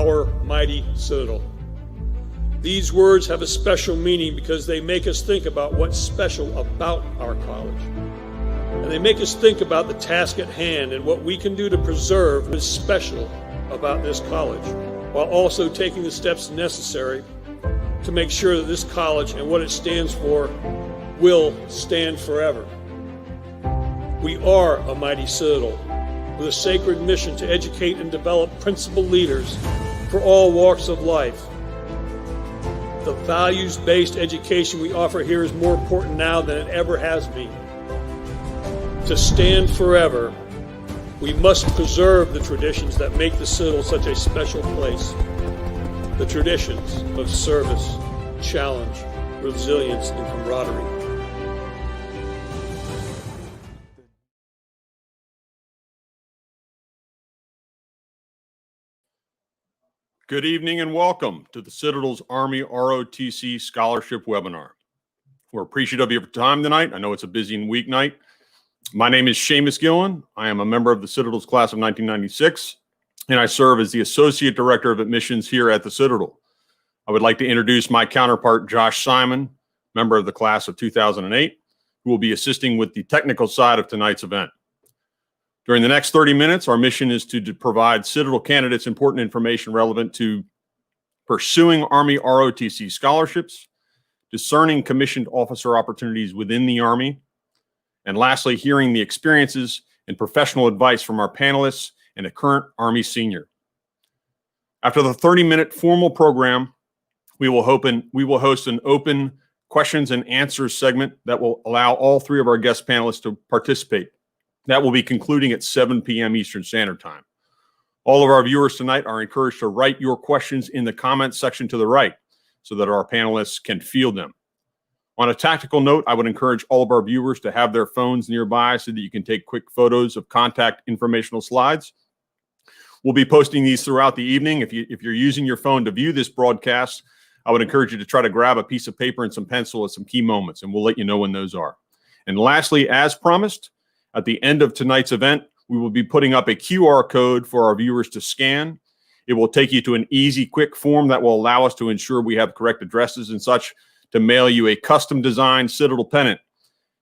our mighty Citadel. These words have a special meaning because they make us think about what's special about our college. And they make us think about the task at hand and what we can do to preserve what is special about this college, while also taking the steps necessary to make sure that this college and what it stands for will stand forever. We are a mighty Citadel with a sacred mission to educate and develop principled leaders for all walks of life. The values-based education we offer here is more important now than it ever has been. To stand forever, we must preserve the traditions that make the Citadel such a special place. The traditions of service, challenge, resilience, and camaraderie. Good evening and welcome to the Citadel's Army ROTC Scholarship Webinar. We're appreciative of your time tonight. I know it's a busy weeknight. My name is Seamus Gillen. I am a member of the Citadel's class of 1996, and I serve as the Associate Director of Admissions here at the Citadel. I would like to introduce my counterpart, Josh Simon, member of the class of 2008, who will be assisting with the technical side of tonight's event. During the next 30 minutes, our mission is to provide Citadel candidates important information relevant to pursuing Army ROTC scholarships, discerning commissioned officer opportunities within the Army, and lastly, hearing the experiences and professional advice from our panelists and a current Army senior. After the 30-minute formal program, we will host an open questions and answers segment that will allow all three of our guest panelists to participate. That will be concluding at 7 p.m. Eastern Standard Time. All of our viewers tonight are encouraged to write your questions in the comments section to the right so that our panelists can field them. On a tactical note, I would encourage all of our viewers to have their phones nearby so that you can take quick photos of contact informational slides. We'll be posting these throughout the evening. If you're using your phone to view this broadcast, I would encourage you to try to grab a piece of paper and some pencil at some key moments, and we'll let you know when those are. And lastly, as promised, at the end of tonight's event, we will be putting up a QR code for our viewers to scan. It will take you to an easy, quick form that will allow us to ensure we have correct addresses and such to mail you a custom-designed Citadel pennant.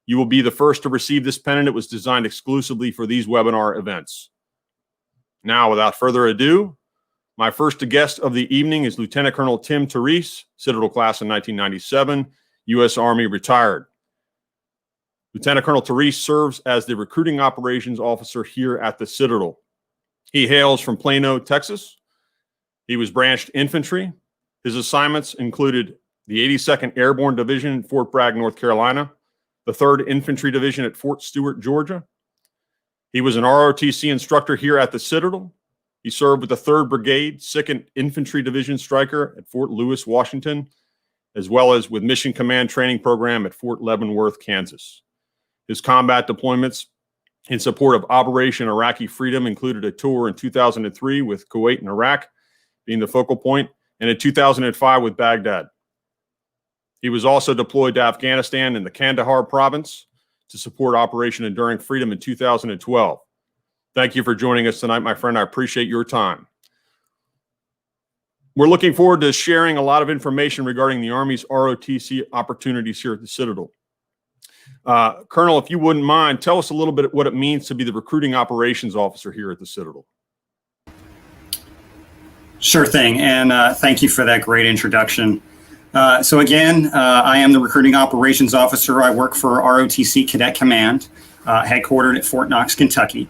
You will be the first to receive this pennant. It was designed exclusively for these webinar events. Now, without further ado, my first guest of the evening is Lieutenant Colonel Tim Therese, Citadel class in 1997, U.S. Army retired. Lieutenant Colonel Therese serves as the recruiting operations officer here at the Citadel. He hails from Plano, Texas. He was branched infantry. His assignments included the 82nd Airborne Division in Fort Bragg, North Carolina, the 3rd Infantry Division at Fort Stewart, Georgia. He was an ROTC instructor here at the Citadel. He served with the 3rd Brigade, 2nd Infantry Division Stryker at Fort Lewis, Washington, as well as with Mission Command Training Program at Fort Leavenworth, Kansas. His combat deployments in support of Operation Iraqi Freedom included a tour in 2003 with Kuwait and Iraq being the focal point, and in 2005 with Baghdad. He was also deployed to Afghanistan in the Kandahar province to support Operation Enduring Freedom in 2012. Thank you for joining us tonight, my friend. I appreciate your time. We're looking forward to sharing a lot of information regarding the Army's ROTC opportunities here at the Citadel. Colonel, if you wouldn't mind, tell us a little bit what it means to be the recruiting operations officer here at the Citadel. Sure thing, and thank you for that great introduction. So again, I am the recruiting operations officer. I work for ROTC Cadet Command, headquartered at Fort Knox, Kentucky.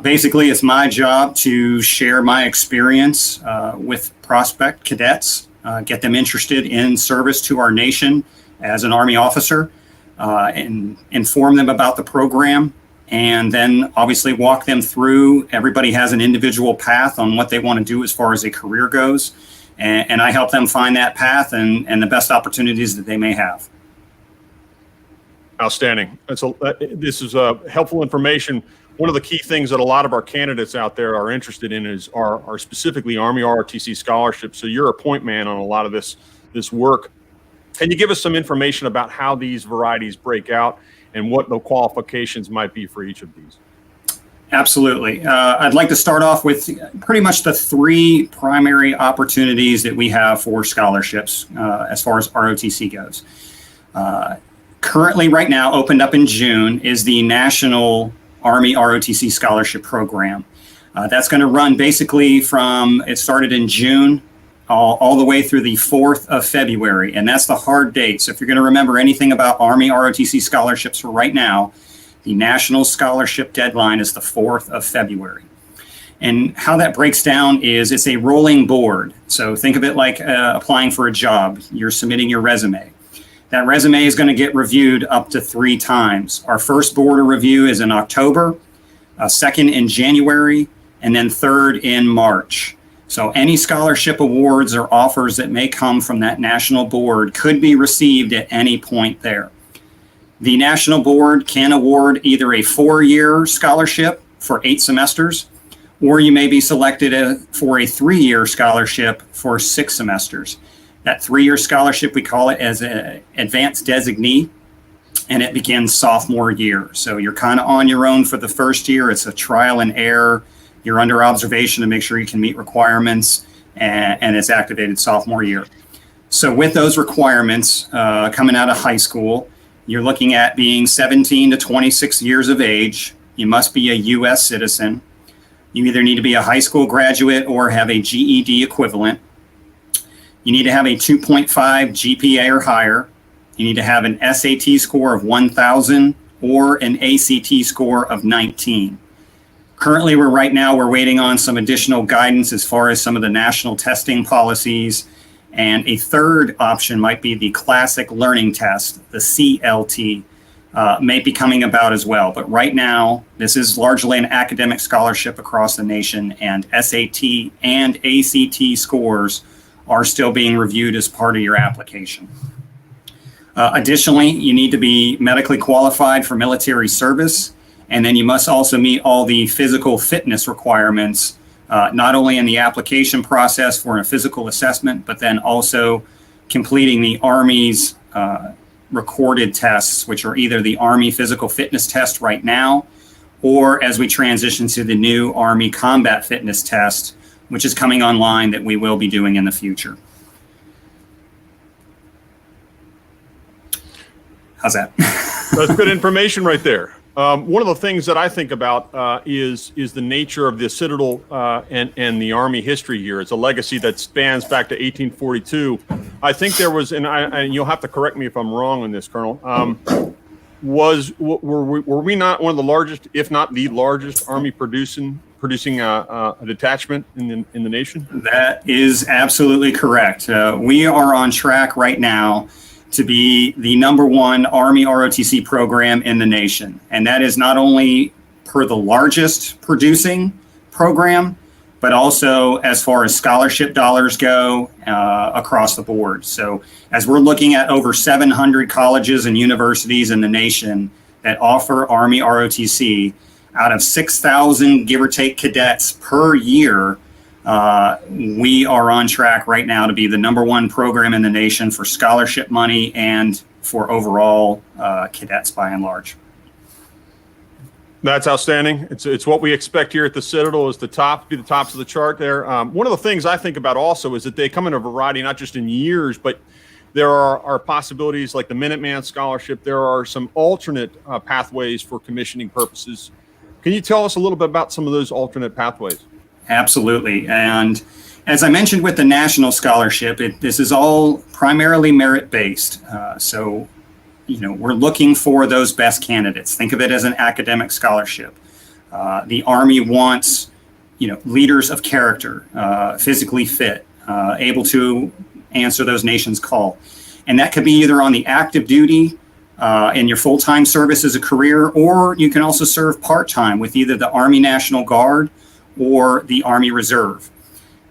Basically, it's my job to share my experience with prospect cadets, get them interested in service to our nation as an Army officer, and inform them about the program, and then obviously walk them through. Everybody has an individual path on what they want to do as far as a career goes, and I help them find that path and the best opportunities that they may have. Outstanding. This is helpful information. One of the key things that a lot of our candidates out there are interested in are specifically Army ROTC scholarships. So you're a point man on a lot of this work. Can you give us some information about how these varieties break out and what the qualifications might be for each of these? Absolutely. I'd like to start off with pretty much the three primary opportunities that we have for scholarships as far as ROTC goes. Currently, right now, opened up in June, is the National Army ROTC Scholarship Program. That's going to run basically it started in June all the way through the 4th of February, and that's the hard date. So if you're going to remember anything about Army ROTC scholarships for right now, the national scholarship deadline is the 4th of February. And how that breaks down is it's a rolling board. So think of it like applying for a job. You're submitting your resume. That resume is going to get reviewed up to 3 times. Our first board of review is in October, second in January, and then third in March. So any scholarship awards or offers that may come from that national board could be received at any point there. The national board can award either a 4-year scholarship for 8 semesters, or you may be selected for a 3-year scholarship for 6 semesters. That 3-year scholarship, we call it as an advanced designee, and it begins sophomore year. So you're kind of on your own for the first year. It's a trial and error. You're under observation to make sure you can meet requirements, and it's activated sophomore year. So with those requirements coming out of high school, you're looking at being 17 to 26 years of age. You must be a U.S. citizen. You either need to be a high school graduate or have a GED equivalent. You need to have a 2.5 GPA or higher. You need to have an SAT score of 1,000 or an ACT score of 19. Currently, we're waiting on some additional guidance as far as some of the national testing policies. And a third option might be the Classic Learning Test, the CLT, may be coming about as well. But right now, this is largely an academic scholarship across the nation, and SAT and ACT scores are still being reviewed as part of your application. Additionally, you need to be medically qualified for military service, and then you must also meet all the physical fitness requirements, not only in the application process for a physical assessment, but then also completing the Army's recorded tests, which are either the Army Physical Fitness Test right now, or as we transition to the new Army Combat Fitness Test, which is coming online that we will be doing in the future. How's that? That's good information right there. One of the things that I think about is the nature of the Citadel and the Army history here. It's a legacy that spans back to 1842. I think there was, and you'll have to correct me if I'm wrong on this, Colonel. Were we not one of the largest, if not the largest, Army producing a detachment in the nation? That is absolutely correct. We are on track right now to be the #1 Army ROTC program in the nation. And that is not only per the largest producing program, but also as far as scholarship dollars go across the board. So as we're looking at over 700 colleges and universities in the nation that offer Army ROTC, out of 6,000, give or take, cadets per year, we are on track right now to be the #1 program in the nation for scholarship money and for overall cadets by and large. That's outstanding. It's what we expect here at the Citadel, is be the tops of the chart there. One of the things I think about also is that they come in a variety, not just in years, but there are possibilities like the Minuteman Scholarship. There are some alternate pathways for commissioning purposes. Can you tell us a little bit about some of those alternate pathways? Absolutely. And as I mentioned with the National Scholarship, this is all primarily merit-based. So, we're looking for those best candidates. Think of it as an academic scholarship. The Army wants, leaders of character, physically fit, able to answer those nation's call. And that could be either on the active duty in your full-time service as a career, or you can also serve part-time with either the Army National Guard or the Army Reserve.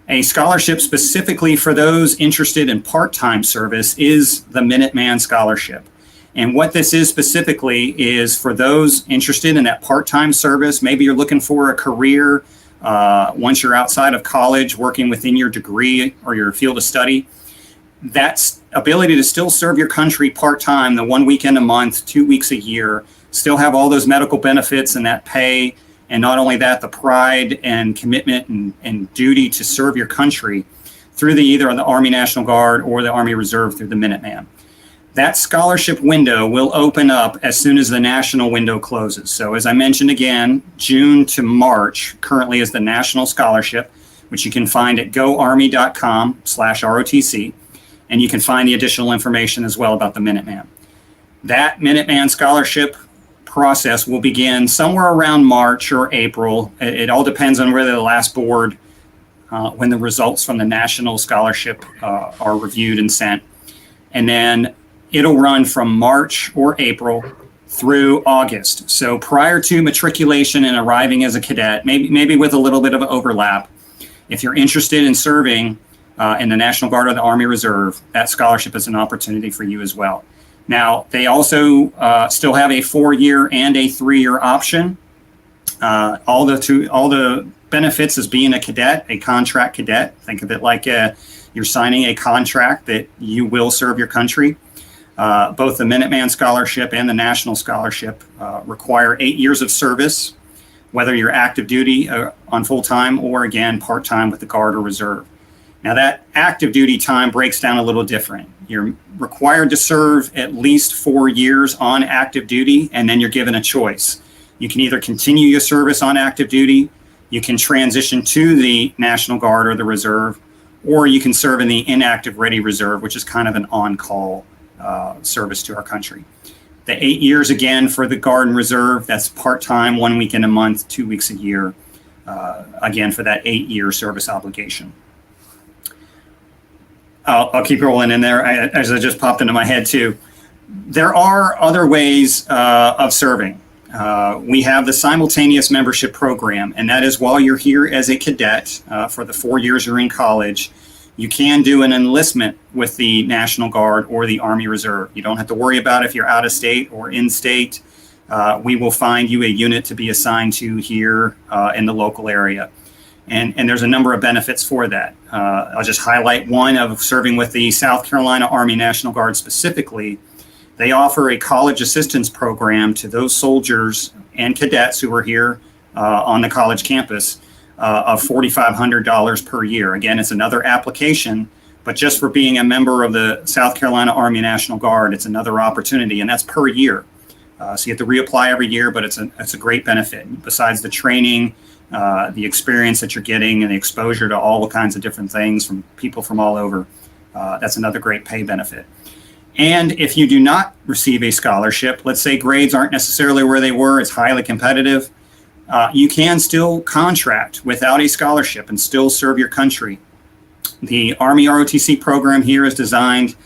A scholarship specifically for those interested in part-time service is the Minuteman Scholarship. And what this is specifically is for those interested in that part-time service. Maybe you're looking for a career once you're outside of college, working within your degree or your field of study. That's ability to still serve your country part-time, the 1 weekend a month, 2 weeks a year, still have all those medical benefits and that pay And not only that, the pride and commitment and duty to serve your country through either the Army National Guard or the Army Reserve through the Minuteman. That scholarship window will open up as soon as the national window closes. So as I mentioned again, June to March currently is the national scholarship, which you can find at goarmy.com/ROTC. And you can find the additional information as well about the Minuteman. That Minuteman scholarship process will begin somewhere around March or April. It all depends on whether the last board, when the results from the national scholarship are reviewed and sent. And then it'll run from March or April through August. So prior to matriculation and arriving as a cadet, maybe with a little bit of an overlap, if you're interested in serving in the National Guard or the Army Reserve, that scholarship is an opportunity for you as well. Now, they also still have a 4-year and a 3-year option. All the benefits as being a cadet, a contract cadet. Think of it like you're signing a contract that you will serve your country. Both the Minuteman Scholarship and the National Scholarship require 8 years of service, whether you're active duty on full-time or, again, part-time with the Guard or Reserve. Now, that active duty time breaks down a little different. You're required to serve at least 4 years on active duty, and then you're given a choice. You can either continue your service on active duty, you can transition to the National Guard or the Reserve, or you can serve in the inactive ready reserve, which is kind of an on-call service to our country. The 8 years, again, for the Guard and Reserve, that's part-time, 1 weekend a month, 2 weeks a year, again, for that 8-year service obligation. I'll keep rolling in there as it just popped into my head too. There are other ways of serving. We have the simultaneous membership program, and that is while you're here as a cadet for the 4 years you're in college, you can do an enlistment with the National Guard or the Army Reserve. You don't have to worry about if you're out of state or in state. We will find you a unit to be assigned to here in the local area. And there's a number of benefits for that. I'll just highlight one of serving with the South Carolina Army National Guard specifically. They offer a college assistance program to those soldiers and cadets who are here on the college campus of $4,500 per year. Again, it's another application, but just for being a member of the South Carolina Army National Guard, it's another opportunity, and that's per year. So you have to reapply every year, but it's a great benefit. Besides the training, the experience that you're getting and the exposure to all kinds of different things from people from all over, that's another great pay benefit. And if you do not receive a scholarship, let's say grades aren't necessarily where they were, it's highly competitive, you can still contract without a scholarship and still serve your country. The Army ROTC program here is designed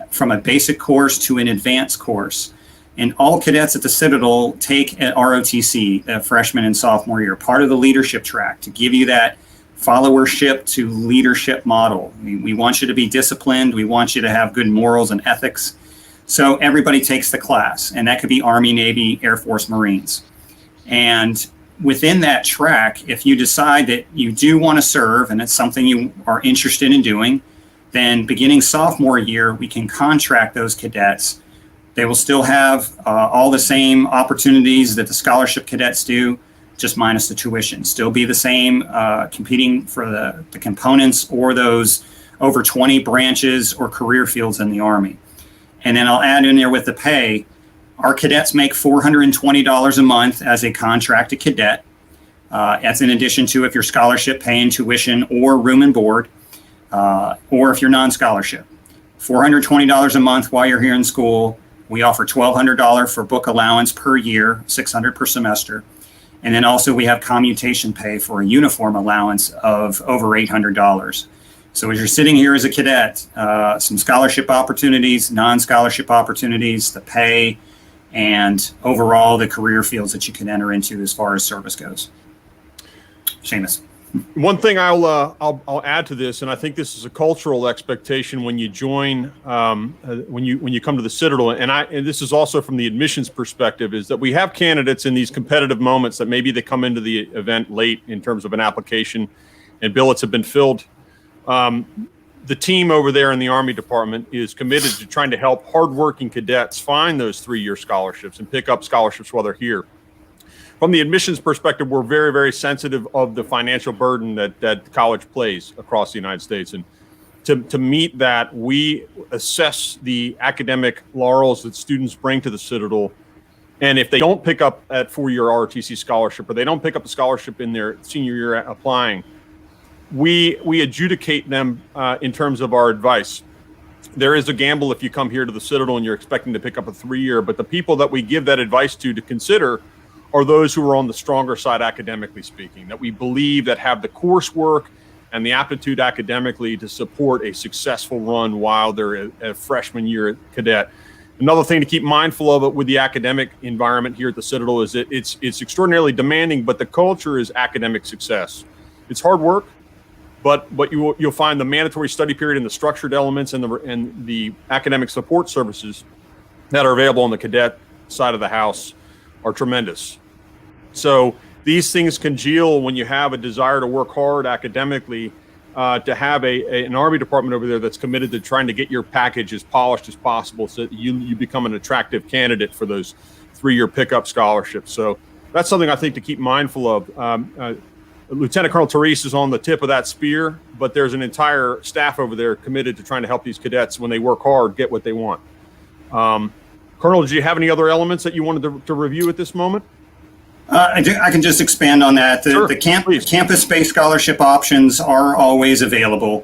from a basic course to an advanced course. And all cadets at the Citadel take at ROTC, freshman and sophomore year, part of the leadership track to give you that followership to leadership model. We want you to be disciplined. We want you to have good morals and ethics. So everybody takes the class, and that could be Army, Navy, Air Force, Marines. And within that track, if you decide that you do want to serve and it's something you are interested in doing, then beginning sophomore year, we can contract those cadets. They will still have all the same opportunities that the scholarship cadets do, just minus the tuition. Still be the same, competing for the components or those over 20 branches or career fields in the Army. And then I'll add in there with the pay, our cadets make $420 a month as a contracted cadet. That's in addition to if you're scholarship paying tuition or room and board, or if you're non-scholarship. $420 a month while you're here in school. We offer $1,200 for book allowance per year, $600 per semester. And then also we have commutation pay for a uniform allowance of over $800. So as you're sitting here as a cadet, some scholarship opportunities, non-scholarship opportunities, the pay, and overall the career fields that you can enter into as far as service goes. Seamus. One thing I'll add to this, and I think this is a cultural expectation when you join, when you come to the Citadel, and this is also from the admissions perspective, is that we have candidates in these competitive moments that maybe they come into the event late in terms of an application, and billets have been filled. The team over there in the Army Department is committed to trying to help hardworking cadets find those 3-year scholarships and pick up scholarships while they're here. from the admissions perspective, we're very, very sensitive of the financial burden that college plays across the United States. And to meet that, we assess the academic laurels that students bring to the Citadel. And if they don't pick up that 4-year ROTC scholarship, or they don't pick up a scholarship in their senior year applying, we adjudicate them in terms of our advice. There is a gamble if you come here to the Citadel and you're expecting to pick up a 3-year, but the people that we give that advice to consider are those who are on the stronger side academically speaking, that we believe that have the coursework and the aptitude academically to support a successful run while they're a freshman year cadet. Another thing to keep mindful of with the academic environment here at the Citadel is that it's extraordinarily demanding, but the culture is academic success. It's hard work, but you'll find the mandatory study period and the structured elements and the academic support services that are available on the cadet side of the house are tremendous. So these things congeal when you have a desire to work hard academically. To have an Army department over there that's committed to trying to get your package as polished as possible so that you become an attractive candidate for those 3-year pickup scholarships. So that's something I think to keep mindful of. Lieutenant Colonel Therese is on the tip of that spear, but there's an entire staff over there committed to trying to help these cadets, when they work hard, get what they want. Colonel, do you have any other elements that you wanted to review at this moment? I can just expand on that. Sure, the campus-based scholarship options are always available.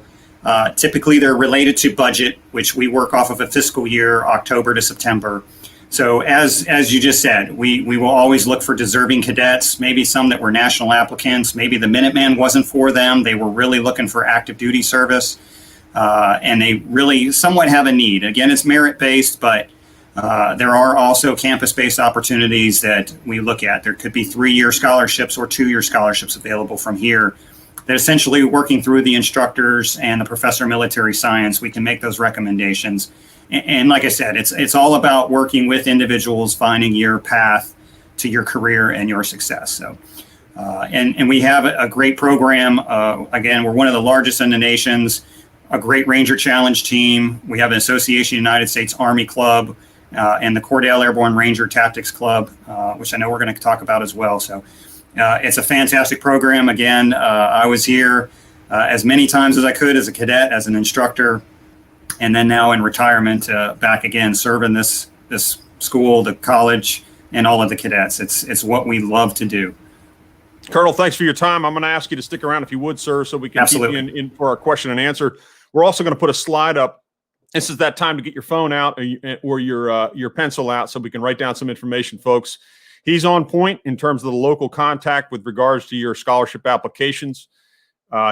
Typically, they're related to budget, which we work off of a fiscal year, October to September. So as you just said, we will always look for deserving cadets, maybe some that were national applicants. Maybe the Minuteman wasn't for them. They were really looking for active duty service, and they really somewhat have a need. Again, it's merit-based, but there are also campus-based opportunities that we look at. There could be 3-year scholarships or 2-year scholarships available from here. That essentially, working through the instructors and the professor of military science, we can make those recommendations. And like I said, it's all about working with individuals, finding your path to your career and your success. So, and we have a great program. Again, we're one of the largest in the nations. A great Ranger Challenge team. We have an Association United States Army Club. And the Cordell Airborne Ranger Tactics Club, which I know we're going to talk about as well. So it's a fantastic program. Again, I was here as many times as I could as a cadet, as an instructor, and then now in retirement, back again, serving this school, the college, and all of the cadets. It's what we love to do. Colonel, thanks for your time. I'm going to ask you to stick around if you would, sir, so we can Absolutely. keep you in for our question and answer. We're also going to put a slide up. This is that time to get your phone out or your pencil out so we can write down some information, folks. He's on point in terms of the local contact with regards to your scholarship applications.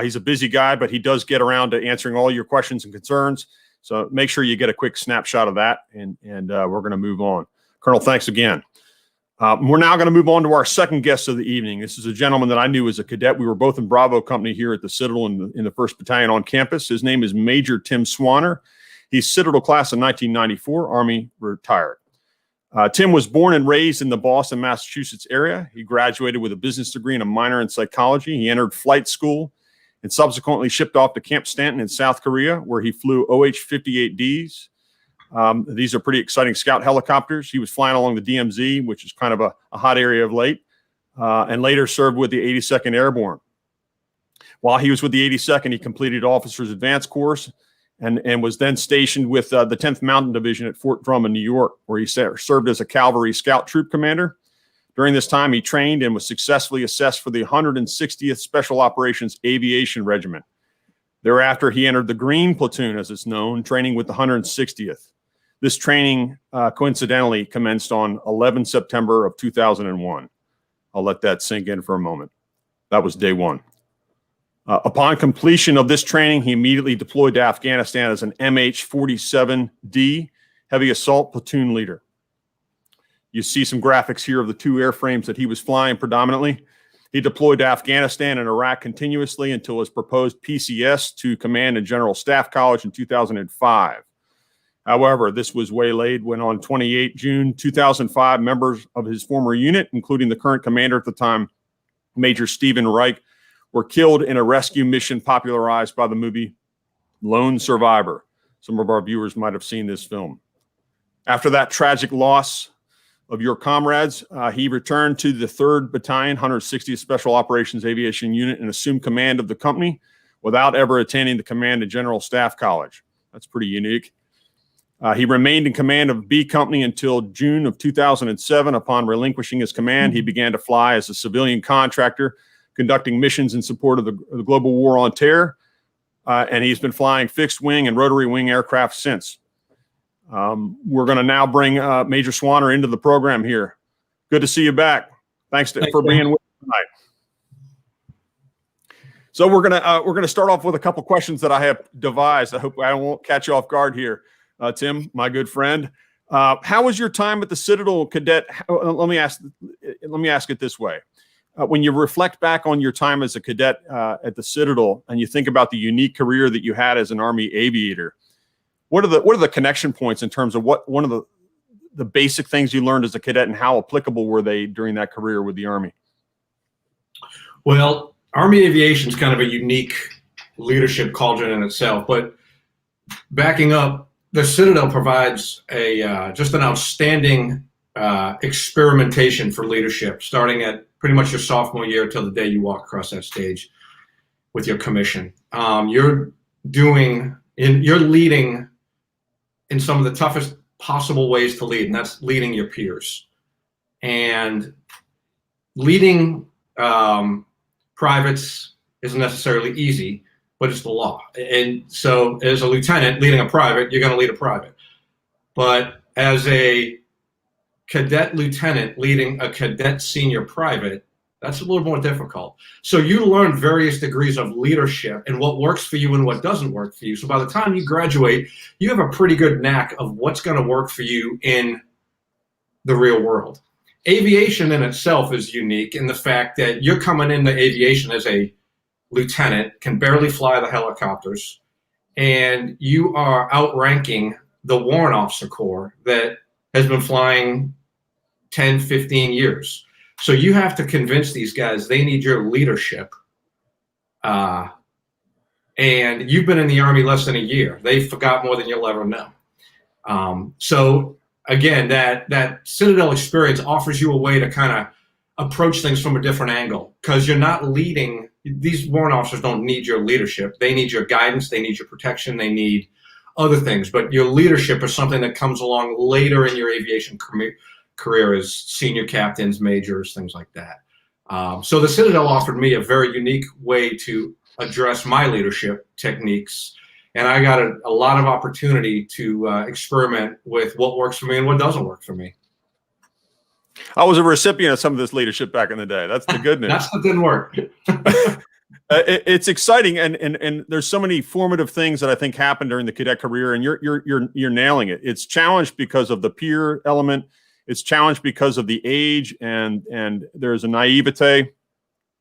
He's a busy guy, but he does get around to answering all your questions and concerns. So make sure you get a quick snapshot of that, and we're going to move on. Colonel, thanks again. We're now going to move on to our second guest of the evening. This is a gentleman that I knew as a cadet. We were both in Bravo Company here at the Citadel in the 1st Battalion on campus. His name is Major Tim Swanner. He's Citadel class of 1994, Army retired. Tim was born and raised in the Boston, Massachusetts area. He graduated with a business degree and a minor in psychology. He entered flight school and subsequently shipped off to Camp Stanton in South Korea, where he flew OH-58Ds. These are pretty exciting scout helicopters. He was flying along the DMZ, which is kind of a hot area of late, and later served with the 82nd Airborne. While he was with the 82nd, he completed Officer's Advanced Course and was then stationed with the 10th Mountain Division at Fort Drum in New York, where he served as a cavalry scout troop commander. During this time, he trained and was successfully assessed for the 160th Special Operations Aviation Regiment. Thereafter, he entered the Green Platoon, as it's known, training with the 160th. This training, coincidentally, commenced on 11 September of 2001. I'll let that sink in for a moment. That was day one. Upon completion of this training, he immediately deployed to Afghanistan as an MH-47D heavy assault platoon leader. You see some graphics here of the 2 airframes that he was flying predominantly. He deployed to Afghanistan and Iraq continuously until his proposed PCS to Command and General Staff College in 2005. However, this was waylaid when on 28 June 2005, members of his former unit, including the current commander at the time, Major Stephen Reich, were killed in a rescue mission popularized by the movie Lone Survivor. Some of our viewers might have seen this film. After that tragic loss, of your comrades. He returned to the 3rd Battalion, 160th Special Operations Aviation Unit, and assumed command of the company without ever attending the Command and General Staff College. That's pretty unique. He remained in command of B Company until June of 2007. Upon relinquishing his command, he began to fly as a civilian contractor, conducting missions in support of the global war on terror. And he's been flying fixed wing and rotary wing aircraft since. We're going to now bring Major Swanner into the program here. Good to see you back. Thanks for being with us tonight. So we're gonna start off with a couple questions that I have devised. I hope I won't catch you off guard here, Tim, my good friend. How was your time at the Citadel Cadet? Let me ask it this way: when you reflect back on your time as a cadet at the Citadel, and you think about the unique career that you had as an Army aviator, what are the connection points in terms of one of the basic things you learned as a cadet, and how applicable were they during that career with the Army? Well, Army aviation is kind of a unique leadership cauldron in itself, but backing up, the Citadel provides just an outstanding experimentation for leadership, starting at pretty much your sophomore year till the day you walk across that stage with your commission. You're leading in some of the toughest possible ways to lead, and that's leading your peers. And leading privates isn't necessarily easy, but it's the law. And so as a lieutenant leading a private, you're going to lead a private. But as a cadet lieutenant leading a cadet senior private, that's a little more difficult. So you learn various degrees of leadership and what works for you and what doesn't work for you. So by the time you graduate, you have a pretty good knack of what's going to work for you in the real world. Aviation in itself is unique in the fact that you're coming into aviation as a lieutenant, can barely fly the helicopters, and you are outranking the warrant officer corps that has been flying 10, 15 years. So you have to convince these guys they need your leadership. And you've been in the Army less than a year. They forgot more than you'll ever know. So again, that Citadel experience offers you a way to kind of approach things from a different angle, because you're not leading. These warrant officers don't need your leadership. They need your guidance. They need your protection. They need other things. But your leadership is something that comes along later in your aviation career as senior captains, majors, things like that. So the Citadel offered me a very unique way to address my leadership techniques. And I got a lot of opportunity to experiment with what works for me and what doesn't work for me. I was a recipient of some of this leadership back in the day. That's the good news. That's what didn't work. It's exciting, and there's so many formative things that I think happen during the cadet career, and you're nailing it. It's challenged because of the peer element. It's challenged because of the age, and there's a naivete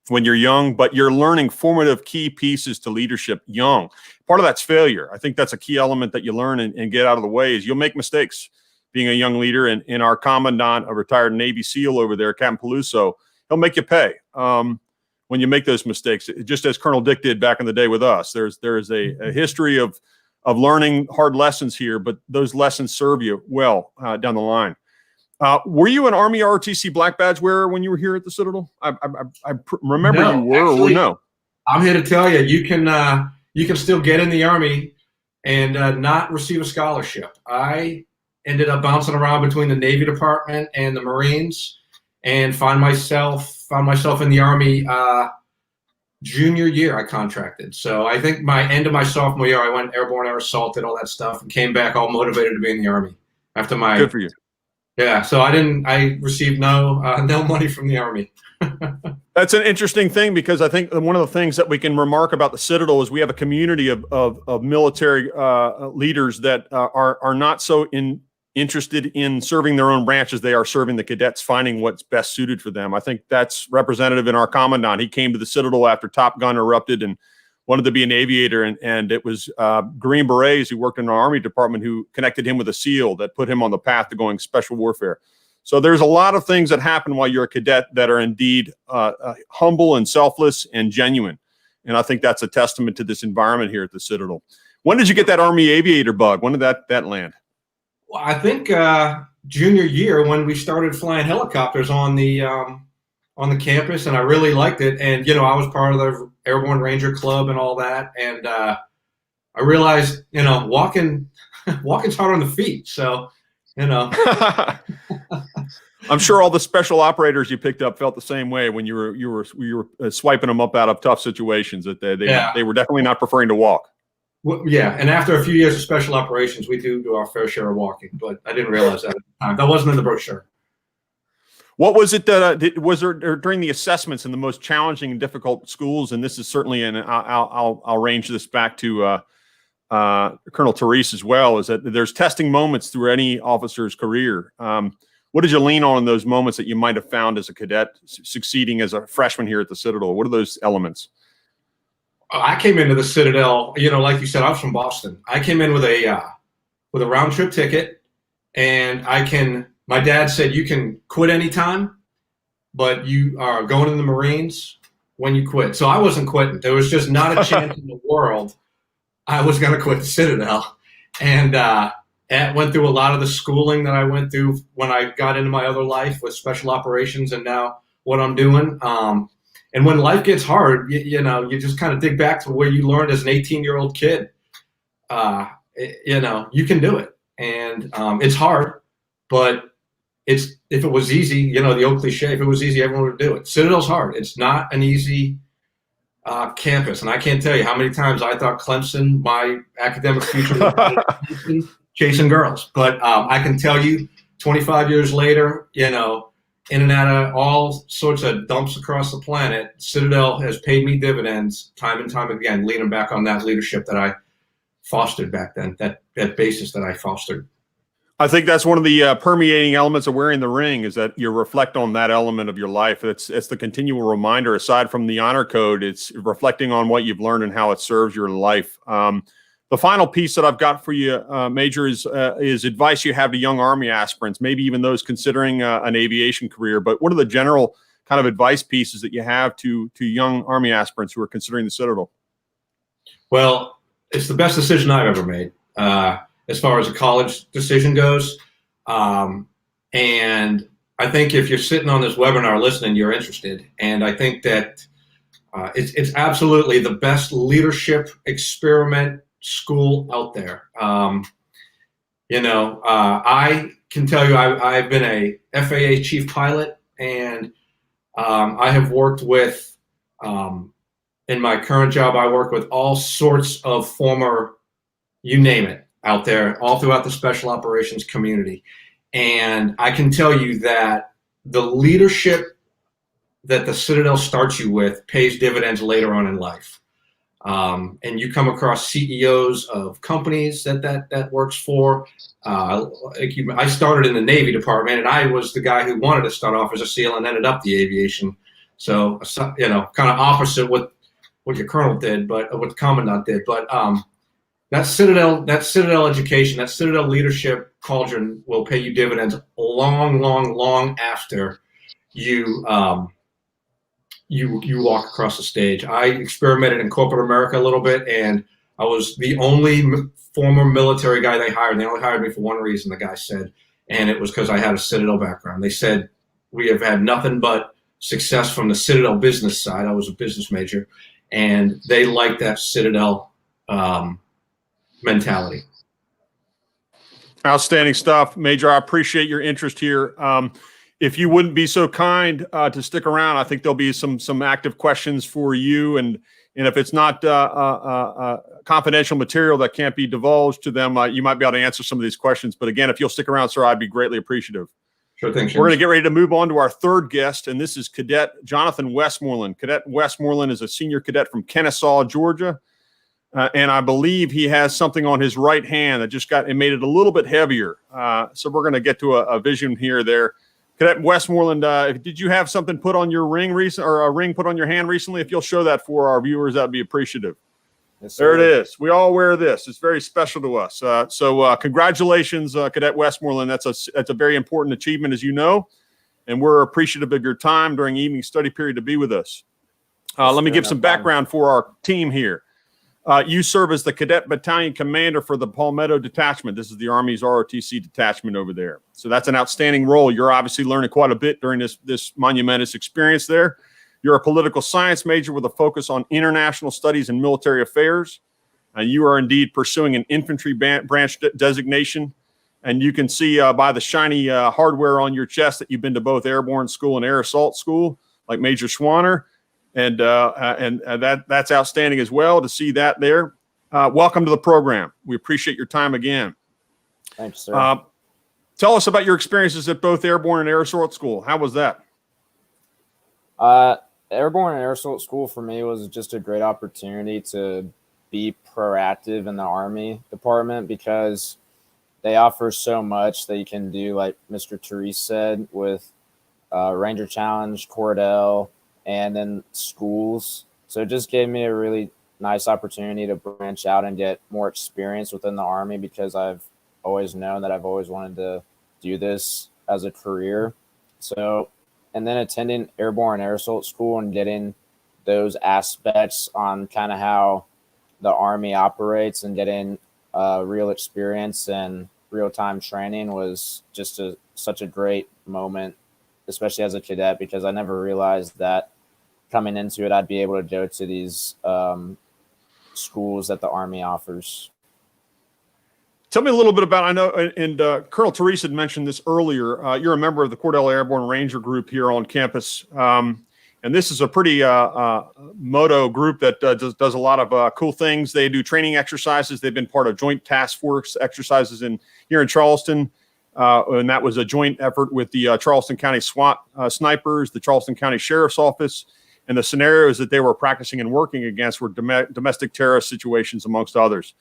when you're young, but you're learning formative key pieces to leadership young. Part of that's failure. I think that's a key element that you learn and get out of the way is you'll make mistakes being a young leader. And in our commandant, a retired Navy SEAL over there, Captain Peluso, he'll make you pay when you make those mistakes, just as Colonel Dick did back in the day with us. There is a history of learning hard lessons here, but those lessons serve you well down the line. Were you an Army ROTC black badge wearer when you were here at the Citadel? I remember No, you were, actually, or no? I'm here to tell you, you can still get in the Army and not receive a scholarship. I ended up bouncing around between the Navy Department and the Marines, and found myself in the Army junior year. I contracted. So I think my end of my sophomore year, I went airborne, air assault, did all that stuff, and came back all motivated to be in the Army after my. Good for you. Yeah. So I received no money from the Army. That's an interesting thing, because I think one of the things that we can remark about the Citadel is we have a community of military leaders that are not so interested in serving their own branches. They are serving the cadets, finding what's best suited for them. I think that's representative in our commandant. He came to the Citadel after Top Gun erupted and wanted to be an aviator. And it was Green Berets who worked in our Army department who connected him with a SEAL that put him on the path to going special warfare. So there's a lot of things that happen while you're a cadet that are indeed humble and selfless and genuine. And I think that's a testament to this environment here at the Citadel. When did you get that Army aviator bug? When did that land? Well, I think junior year when we started flying helicopters on the campus, and I really liked it. And I was part of the Airborne Ranger Club and all that. And I realized, walking's hard on the feet. So, I'm sure all the special operators you picked up felt the same way when you were swiping them up out of tough situations. That they were definitely not preferring to walk. Well, yeah, and after a few years of special operations, we do our fair share of walking, but I didn't realize that at the time. That wasn't in the brochure. What was it that was there during the assessments in the most challenging and difficult schools? And this is certainly, and I'll range this back to Colonel Therese as well. Is that there's testing moments through any officer's career? What did you lean on in those moments that you might have found as a cadet succeeding as a freshman here at the Citadel? What are those elements? I came into the Citadel, like you said, I was from Boston. I came in with a round trip ticket, and my dad said, you can quit anytime, but you are going in the Marines when you quit. So I wasn't quitting. There was just not a chance in the world I was going to quit the Citadel. And went through a lot of the schooling that I went through when I got into my other life with special operations and now what I'm doing. And when life gets hard, you just kind of dig back to where you learned as an 18-year-old kid. You can do it. And it's hard, but if it was easy, the old cliche, if it was easy, everyone would do it. Citadel's hard. It's not an easy campus. And I can't tell you how many times I thought Clemson, my academic future, was chasing girls. But I can tell you 25 years later, in and out of all sorts of dumps across the planet, Citadel has paid me dividends time and time again, leaning back on that leadership that I fostered back then, that basis that I fostered. I think that's one of the permeating elements of wearing the ring is that you reflect on that element of your life. It's the continual reminder, aside from the honor code, it's reflecting on what you've learned and how it serves your life. The final piece that I've got for you, Major, is advice you have to young Army aspirants, maybe even those considering an aviation career. But what are the general kind of advice pieces that you have to young Army aspirants who are considering the Citadel? Well, it's the best decision I've ever made as far as a college decision goes. And I think if you're sitting on this webinar listening, you're interested. And I think that it's absolutely the best leadership experiment school out there. I can tell you I've been a FAA chief pilot, and I have worked with, in my current job, I work with all sorts of former, you name it, out there, all throughout the special operations community. And I can tell you that the leadership that the Citadel starts you with pays dividends later on in life. And you come across CEOs of companies that works for. I started in the Navy department, and I was the guy who wanted to start off as a SEAL and ended up the aviation. So, kind of opposite what your colonel did, but what the commandant did. But that Citadel education, that Citadel leadership cauldron will pay you dividends long, long, long after you walk across the stage. I experimented in corporate America a little bit, and I was the only former military guy they hired. They only hired me for one reason, the guy said, and it was because I had a Citadel background. They said, we have had nothing but success from the Citadel business side. I was a business major, and they liked that Citadel mentality. Outstanding stuff, Major. I appreciate your interest here. If you wouldn't be so kind to stick around, I think there'll be some active questions for you. And if it's not confidential material that can't be divulged to them, you might be able to answer some of these questions. But again, if you'll stick around, sir, I'd be greatly appreciative. Sure thing. We're going to get ready to move on to our third guest, and this is Cadet Jonathan Westmoreland. Cadet Westmoreland is a senior cadet from Kennesaw, Georgia. And I believe he has something on his right hand that made it a little bit heavier. So we're going to get to a vision here there. Cadet Westmoreland, did you have something put on your ring or a ring put on your hand recently? If you'll show that for our viewers, that'd be appreciative. Yes, there it is. We all wear this. It's very special to us. So congratulations, Cadet Westmoreland. That's a very important achievement, as you know, and we're appreciative of your time during evening study period to be with us. Let me give some background for our team here. You serve as the Cadet Battalion Commander for the Palmetto Detachment. This is the Army's ROTC detachment over there. So that's an outstanding role. You're obviously learning quite a bit during this monumentous experience there. You're a political science major with a focus on international studies and military affairs. You are indeed pursuing an infantry branch designation. And you can see by the shiny hardware on your chest that you've been to both airborne school and air assault school, like Major Schwanner. And that's outstanding as well to see that there. Welcome to the program. We appreciate your time again. Thanks, sir. Tell us about your experiences at both airborne and air assault school. How was that? Airborne and air assault school for me was just a great opportunity to be proactive in the Army department because they offer so much that you can do, like Mr. Therese said, with Ranger Challenge, Cordell, and then schools. So it just gave me a really nice opportunity to branch out and get more experience within the Army because I've always known that I've always wanted to do this as a career. So, and then attending airborne air assault school and getting those aspects on kind of how the Army operates and getting real experience and real-time training was just such a great moment, especially as a cadet, because I never realized that coming into it, I'd be able to go to these schools that the Army offers. Tell me a little bit about, I know, and Colonel Therese had mentioned this earlier, you're a member of the Cordell Airborne Ranger group here on campus. And this is a pretty moto group that does a lot of cool things. They do training exercises. They've been part of joint task force exercises here in Charleston. And that was a joint effort with the Charleston County SWAT snipers, the Charleston County Sheriff's Office. And the scenarios that they were practicing and working against were domestic terrorist situations, amongst others.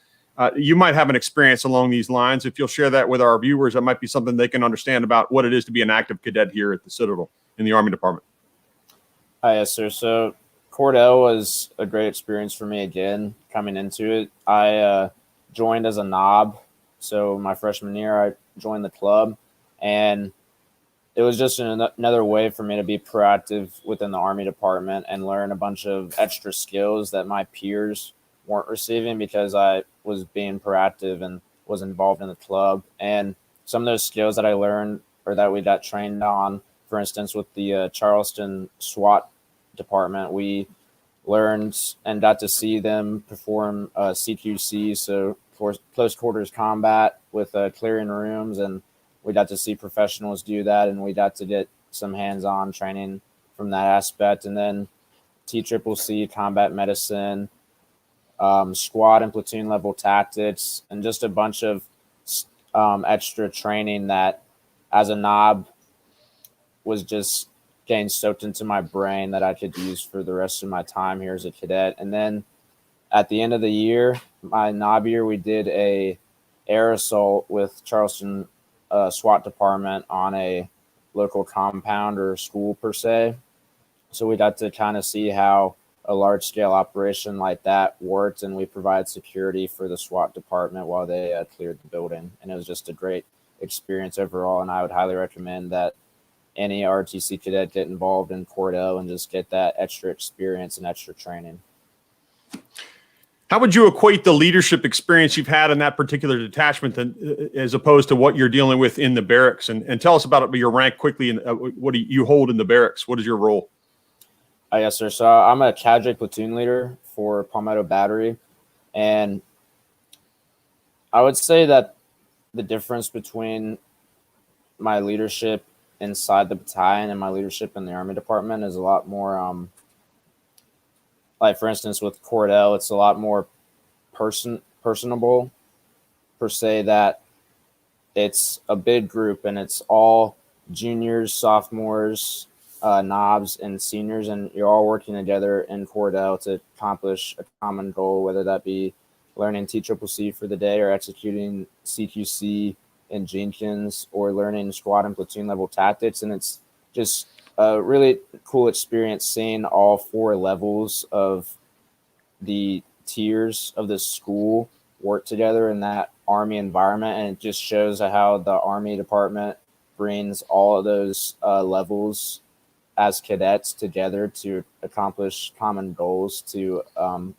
You might have an experience along these lines. If you'll share that with our viewers, that might be something they can understand about what it is to be an active cadet here at the Citadel in the Army Department. Yes, sir. So Cordell was a great experience for me again, coming into it. I joined as a knob. So my freshman year, I joined the club. And it was just another way for me to be proactive within the Army Department and learn a bunch of extra skills that my peers weren't receiving because I was being proactive and was involved in the club. And some of those skills that I learned or that we got trained on, for instance, with the Charleston SWAT department, we learned and got to see them perform CQC, so close quarters combat with clearing rooms, and we got to see professionals do that, and we got to get some hands-on training from that aspect. And then TCCC, combat medicine, squad and platoon level tactics, and just a bunch of extra training that as a knob was just getting soaked into my brain that I could use for the rest of my time here as a cadet. And then at the end of the year, my knob year, we did a air assault with Charleston SWAT department on a local compound or school per se. So we got to kind of see how a large scale operation like that worked, and we provide security for the SWAT department while they cleared the building. And it was just a great experience overall, and I would highly recommend that any ROTC cadet get involved in Cordell and just get that extra experience and extra training. How would you equate the leadership experience you've had in that particular detachment as opposed to what you're dealing with in the barracks? And tell us about your rank quickly, and what do you hold in the barracks? What is your role? Yes, sir. So I'm a cadre platoon leader for Palmetto Battery. And I would say that the difference between my leadership inside the battalion and my leadership in the Army Department is a lot more, like for instance, with Cordell, it's a lot more personable per se, that it's a big group and it's all juniors, sophomores, knobs, and seniors, and you're all working together in Cordell to accomplish a common goal, whether that be learning TCCC for the day or executing CQC in Jenkins or learning squad and platoon level tactics. And it's just a really cool experience seeing all four levels of the tiers of the school work together in that Army environment. And it just shows how the Army Department brings all of those levels as cadets together to accomplish common goals, to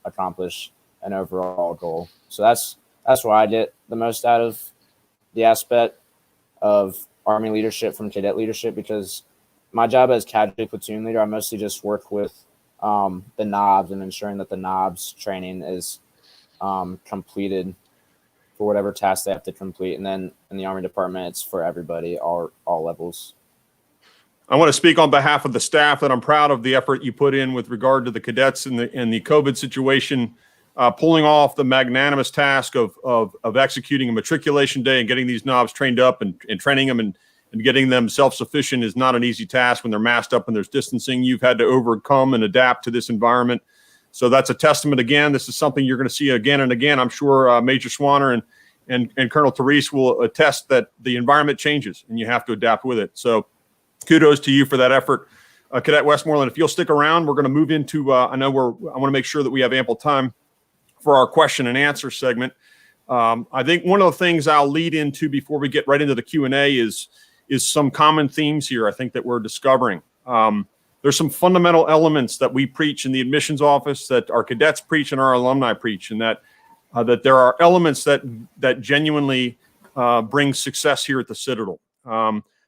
accomplish an overall goal. So that's where I get the most out of the aspect of Army leadership from cadet leadership, because my job as cadre platoon leader, I mostly just work with the knobs and ensuring that the knobs training is completed for whatever task they have to complete. And then in the Army department, it's for everybody, all levels. I want to speak on behalf of the staff that I'm proud of the effort you put in with regard to the cadets in the COVID situation, pulling off the magnanimous task of executing a matriculation day and getting these knobs trained up and training them and getting them self-sufficient is not an easy task when they're masked up and there's distancing. You've had to overcome and adapt to this environment. So that's a testament. Again, this is something you're going to see again and again. I'm sure Major Swanner and Colonel Therese will attest that the environment changes and you have to adapt with it. So kudos to you for that effort. Cadet Westmoreland, if you'll stick around, we're going to move into, I want to make sure that we have ample time for our question and answer segment. I think one of the things I'll lead into before we get right into the Q&A is some common themes here I think that we're discovering. There's some fundamental elements that we preach in the admissions office, that our cadets preach and our alumni preach, and that there are elements that genuinely bring success here at the Citadel.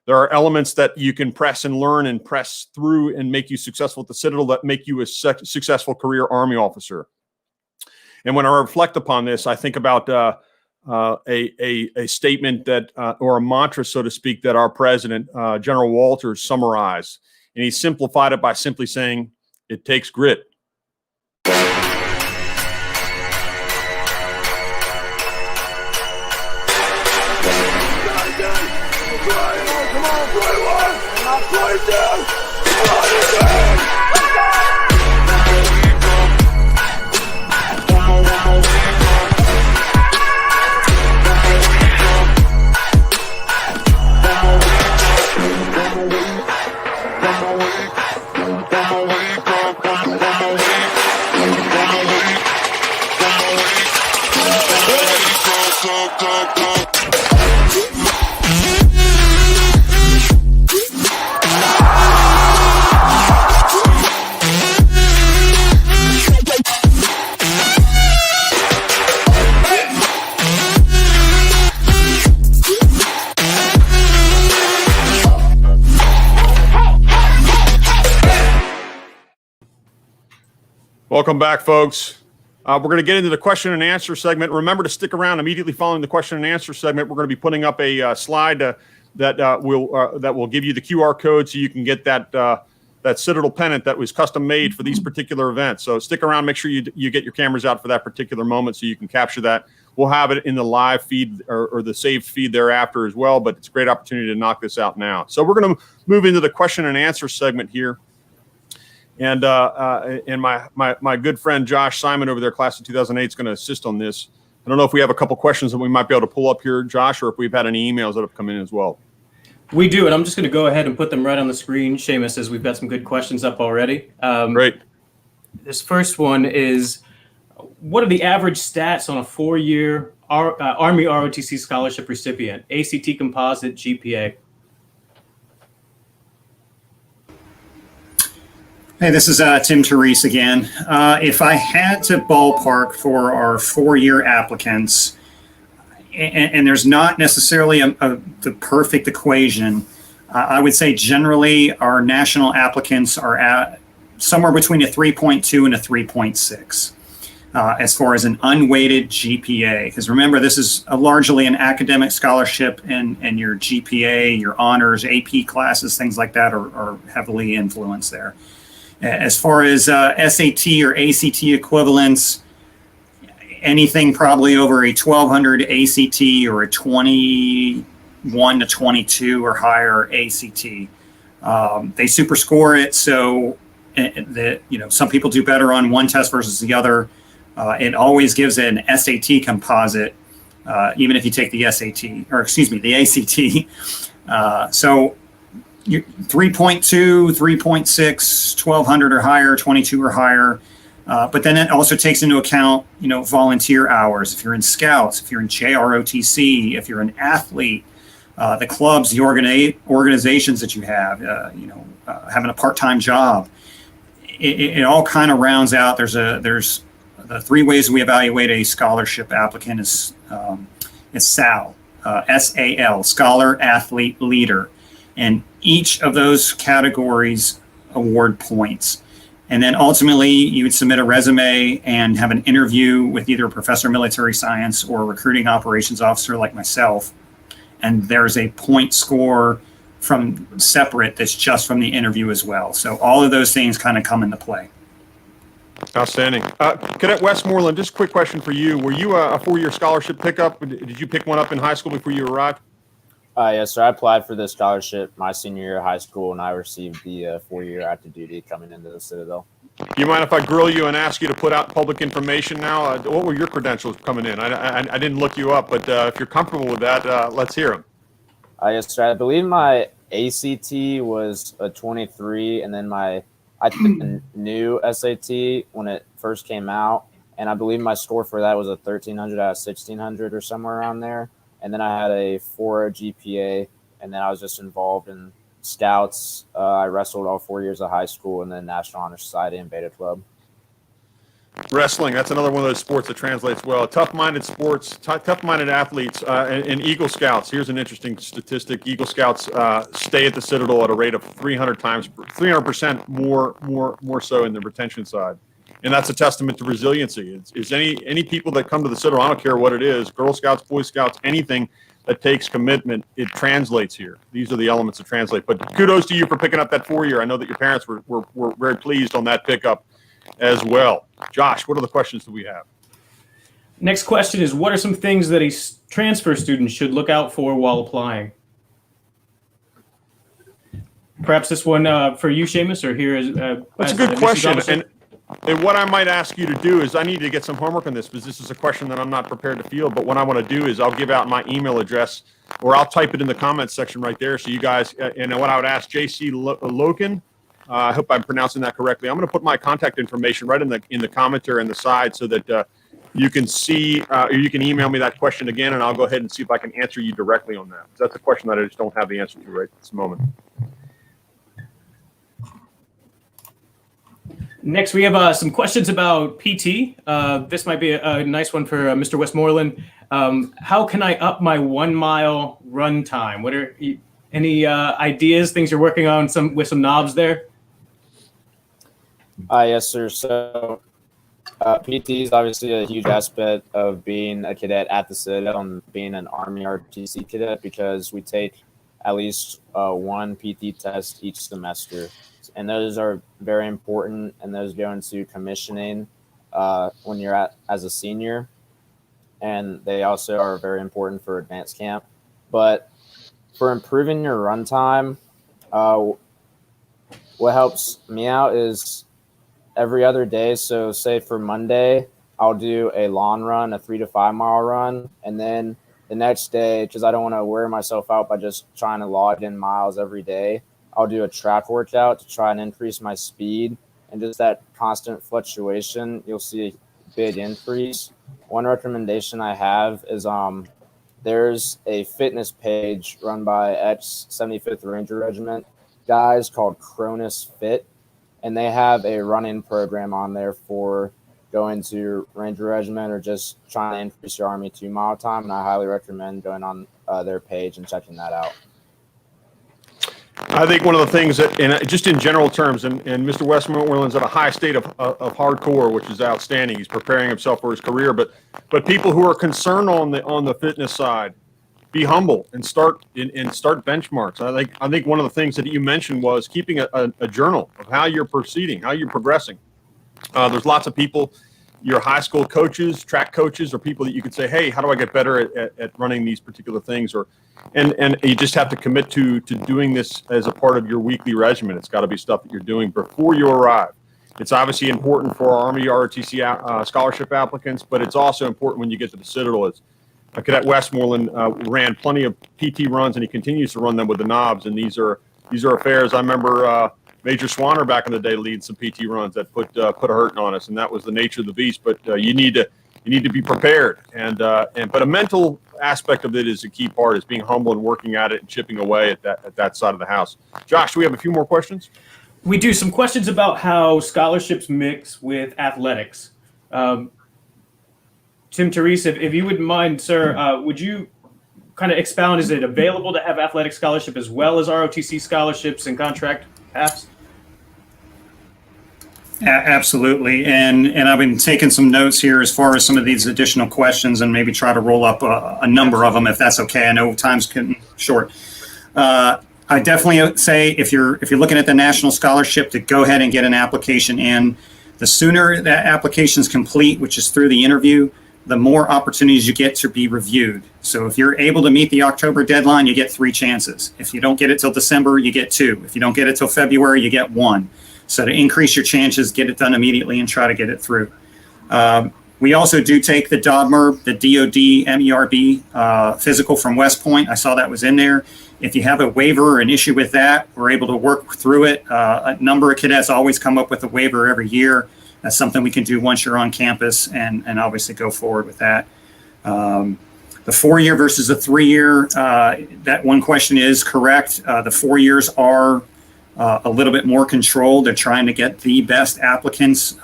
There are elements that you can press and learn and press through and make you successful at the Citadel that make you a successful career Army officer. And when I reflect upon this, I think about a statement that, or a mantra, so to speak, that our president, General Walters, summarized. And he simplified it by simply saying, it takes grit. Welcome back, folks. We're going to get into the question and answer segment. Remember to stick around immediately following the question and answer segment. We're going to be putting up a slide that will give you the QR code so you can get that Citadel pennant that was custom made for these particular events. So stick around. Make sure you get your cameras out for that particular moment so you can capture that. We'll have it in the live feed or the saved feed thereafter as well, but it's a great opportunity to knock this out now. So we're going to move into the question and answer segment here. And my good friend Josh Simon over there, class of 2008, is going to assist on this. I don't know if we have a couple questions that we might be able to pull up here, Josh, or if we've had any emails that have come in as well. We do, and I'm just going to go ahead and put them right on the screen, Seamus, as we've got some good questions up already. Great. This first one is, what are the average stats on a 4-year Army ROTC scholarship recipient, ACT composite GPA? Hey, this is Tim Therese again. If I had to ballpark for our 4-year applicants, and there's not necessarily the perfect equation, I would say generally our national applicants are at somewhere between a 3.2 and a 3.6 as far as an unweighted GPA. Because remember, this is largely an academic scholarship, and your GPA, your honors, AP classes, things like that are heavily influenced there. As far as SAT or ACT equivalents, anything probably over a 1200 ACT or a 21 to 22 or higher ACT. They super score it, so some people do better on one test versus the other. It always gives an SAT composite, even if you take the the ACT. So 3.2, 3.6, 1200 or higher, 22 or higher. But then it also takes into account, volunteer hours. If you're in scouts, if you're in JROTC, if you're an athlete, the clubs, the organizations that you have, having a part-time job, it all kind of rounds out. There's the the three ways we evaluate a scholarship applicant is SAL, S-A-L, Scholar, Athlete, Leader. And each of those categories award points. And then ultimately, you would submit a resume and have an interview with either a professor of military science or a recruiting operations officer like myself. And there's a point score from separate that's just from the interview as well. So all of those things kind of come into play. Outstanding. Cadet Westmoreland, just a quick question for you. Were you a four-year scholarship pickup? Did you pick one up in high school before you arrived? Yes, sir. I applied for this scholarship my senior year of high school, and I received the 4-year active duty coming into the Citadel. Do you mind if I grill you and ask you to put out public information now? What were your credentials coming in? I didn't look you up, but if you're comfortable with that, let's hear them. Yes, sir. I believe my ACT was a 23, and then I took a new SAT when it first came out, and I believe my score for that was a 1300 out of 1600 or somewhere around there. And then I had a 4.0 GPA, and then I was just involved in scouts. I wrestled all 4 years of high school, and then National Honor Society and Beta Club. Wrestling, that's another one of those sports that translates well. Tough-minded sports, tough-minded athletes, and Eagle Scouts. Here's an interesting statistic. Eagle Scouts stay at the Citadel at a rate of 300% more so in the retention side. And that's a testament to resiliency. Is any people that come to the Citadel, I don't care what it is, Girl Scouts, Boy Scouts, anything that takes commitment, it translates here. These are the elements that translate. But kudos to you for picking up that 4-year. I know that your parents were very pleased on that pickup as well. Josh, what are the questions that we have? Next question is, what are some things that a transfer student should look out for while applying? Perhaps this one for you, Seamus, or here is. That's a good question. And what I might ask you to do is I need to get some homework on this because this is a question that I'm not prepared to field. But what I want to do is I'll give out my email address or I'll type it in the comments section right there. So you guys, and what I would ask JC Loken, I hope I'm pronouncing that correctly. I'm going to put my contact information right in the commentary on the side so that you can see or you can email me that question again, and I'll go ahead and see if I can answer you directly on that. That's a question that I just don't have the answer to right at this moment. Next, we have some questions about PT. This might be a nice one for Mr. Westmoreland. How can I up my 1 mile run time? What are any ideas, things you're working on with some knobs there? Yes, sir. So PT is obviously a huge aspect of being a cadet at the Citadel and being an Army ROTC cadet because we take at least one PT test each semester. And those are very important, and those go into commissioning when you're as a senior. And they also are very important for advanced camp. But for improving your run time, what helps me out is every other day. So say for Monday, I'll do a lawn run, a 3 to 5 mile run. And then the next day, because I don't want to wear myself out by just trying to log in miles every day, I'll do a track workout to try and increase my speed. And just that constant fluctuation, you'll see a big increase. One recommendation I have is there's a fitness page run by ex-75th Ranger Regiment guys called Cronus Fit. And they have a running program on there for going to Ranger Regiment or just trying to increase your Army 2 mile time. And I highly recommend going on their page and checking that out. I think one of the things that, and just in general terms, and Mr. Westmoreland's at a high state of hardcore, which is outstanding. He's preparing himself for his career, but people who are concerned on the fitness side, be humble and start benchmarks. I think one of the things that you mentioned was keeping a journal of how you're proceeding, how you're progressing. There's lots of people, your high school coaches, track coaches, or people that you could say, hey, how do I get better at running these particular things? And you just have to commit to doing this as a part of your weekly regimen. It's got to be stuff that you're doing before you arrive. It's obviously important for Army ROTC scholarship applicants, but it's also important when you get to the Citadel. Cadet Westmoreland ran plenty of PT runs, and he continues to run them with the knobs. And these are affairs. I remember Major Swanner back in the day leading some PT runs that put a hurting on us, and that was the nature of the beast. But you need to be prepared, but a mental aspect of it is a key part, is being humble and working at it and chipping away at that side of the house. Josh, do we have a few more questions? We do. Some questions about how scholarships mix with athletics. Tim Therese, if you wouldn't mind, sir, would you kind of expound? Is it available to have athletic scholarship as well as ROTC scholarships and contract paths? Absolutely. And I've been taking some notes here as far as some of these additional questions and maybe try to roll up a number of them if that's okay. I know time's getting short. I definitely say if you're looking at the national scholarship, to go ahead and get an application in. The sooner that application is complete, which is through the interview, the more opportunities you get to be reviewed. So if you're able to meet the October deadline, you get 3 chances. If you don't get it till December, you get 2. If you don't get it till February, you get 1. So to increase your chances, get it done immediately and try to get it through. We also do take the DODMERB, the DOD MERB physical from West Point. I saw that was in there. If you have a waiver or an issue with that, we're able to work through it. A number of cadets always come up with a waiver every year. That's something we can do once you're on campus and obviously go forward with that. The 4-year versus the 3-year, that one question is correct. The 4 years are a little bit more controlled. They're trying to get the best applicants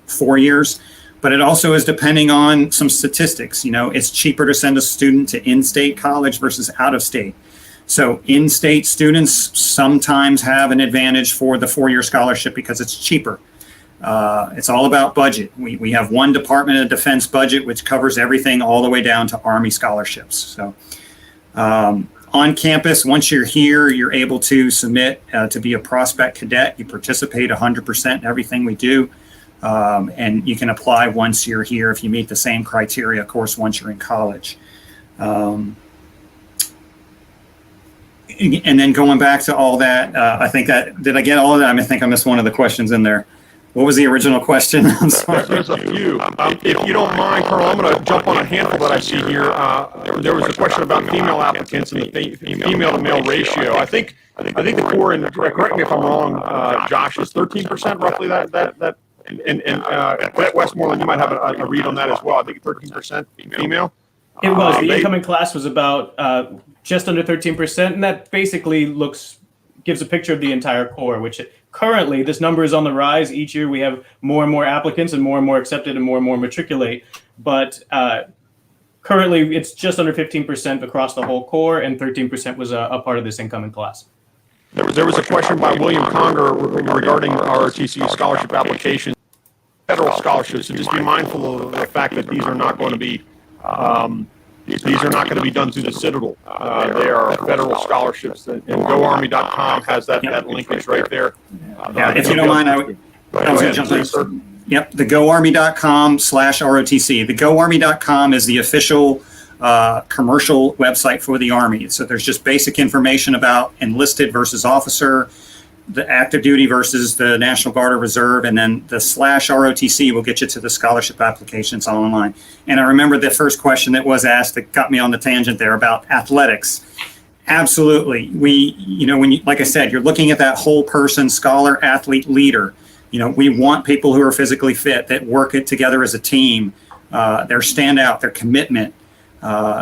4 years, but it also is depending on some statistics. You know, it's cheaper to send a student to in-state college versus out-of-state. So in-state students sometimes have an advantage for the 4-year scholarship because it's cheaper. It's all about budget. We have one Department of Defense budget, which covers everything all the way down to Army scholarships. So on campus, once you're here, you're able to submit to be a prospect cadet. You participate 100% in everything we do. And you can apply once you're here if you meet the same criteria, of course, once you're in college. And then going back to all that, I think that, did I get all of that? I think I missed one of the questions in there. What was the original question? I'm sorry. There's a few. If you don't mind, Colonel, I'm going to jump on a handful that I see here. There was a question about female applicants and the female to male ratio. I think the core, and correct me if I'm wrong, Josh, is 13% roughly that. And at Westmoreland, you might have a read on that as well. I think 13% female. It was. The incoming class was about just under 13%, and that basically gives a picture of the entire core, which currently this number is on the rise. Each year we have more and more applicants and more accepted and more matriculate. But currently it's just under 15% across the whole core, and 13% was a part of this incoming class. There was a question by William Conger regarding ROTC scholarship applications, federal scholarships, and just be mindful of the fact that these are not going to be done through the Citadel. They are federal scholarships, and GoArmy.com has that linkage right there. Yeah, if you don't mind, I was going to jump in. Yep, the GoArmy.com/ROTC. The GoArmy.com is the official commercial website for the Army. So there's just basic information about enlisted versus officer, the active duty versus the National Guard or Reserve, and then the /ROTC will get you to the scholarship applications online. And I remember the first question that was asked that got me on the tangent there about athletics. Absolutely. Like I said, you're looking at that whole person, scholar, athlete, leader. We want people who are physically fit, that work it together as a team, their standout, their commitment.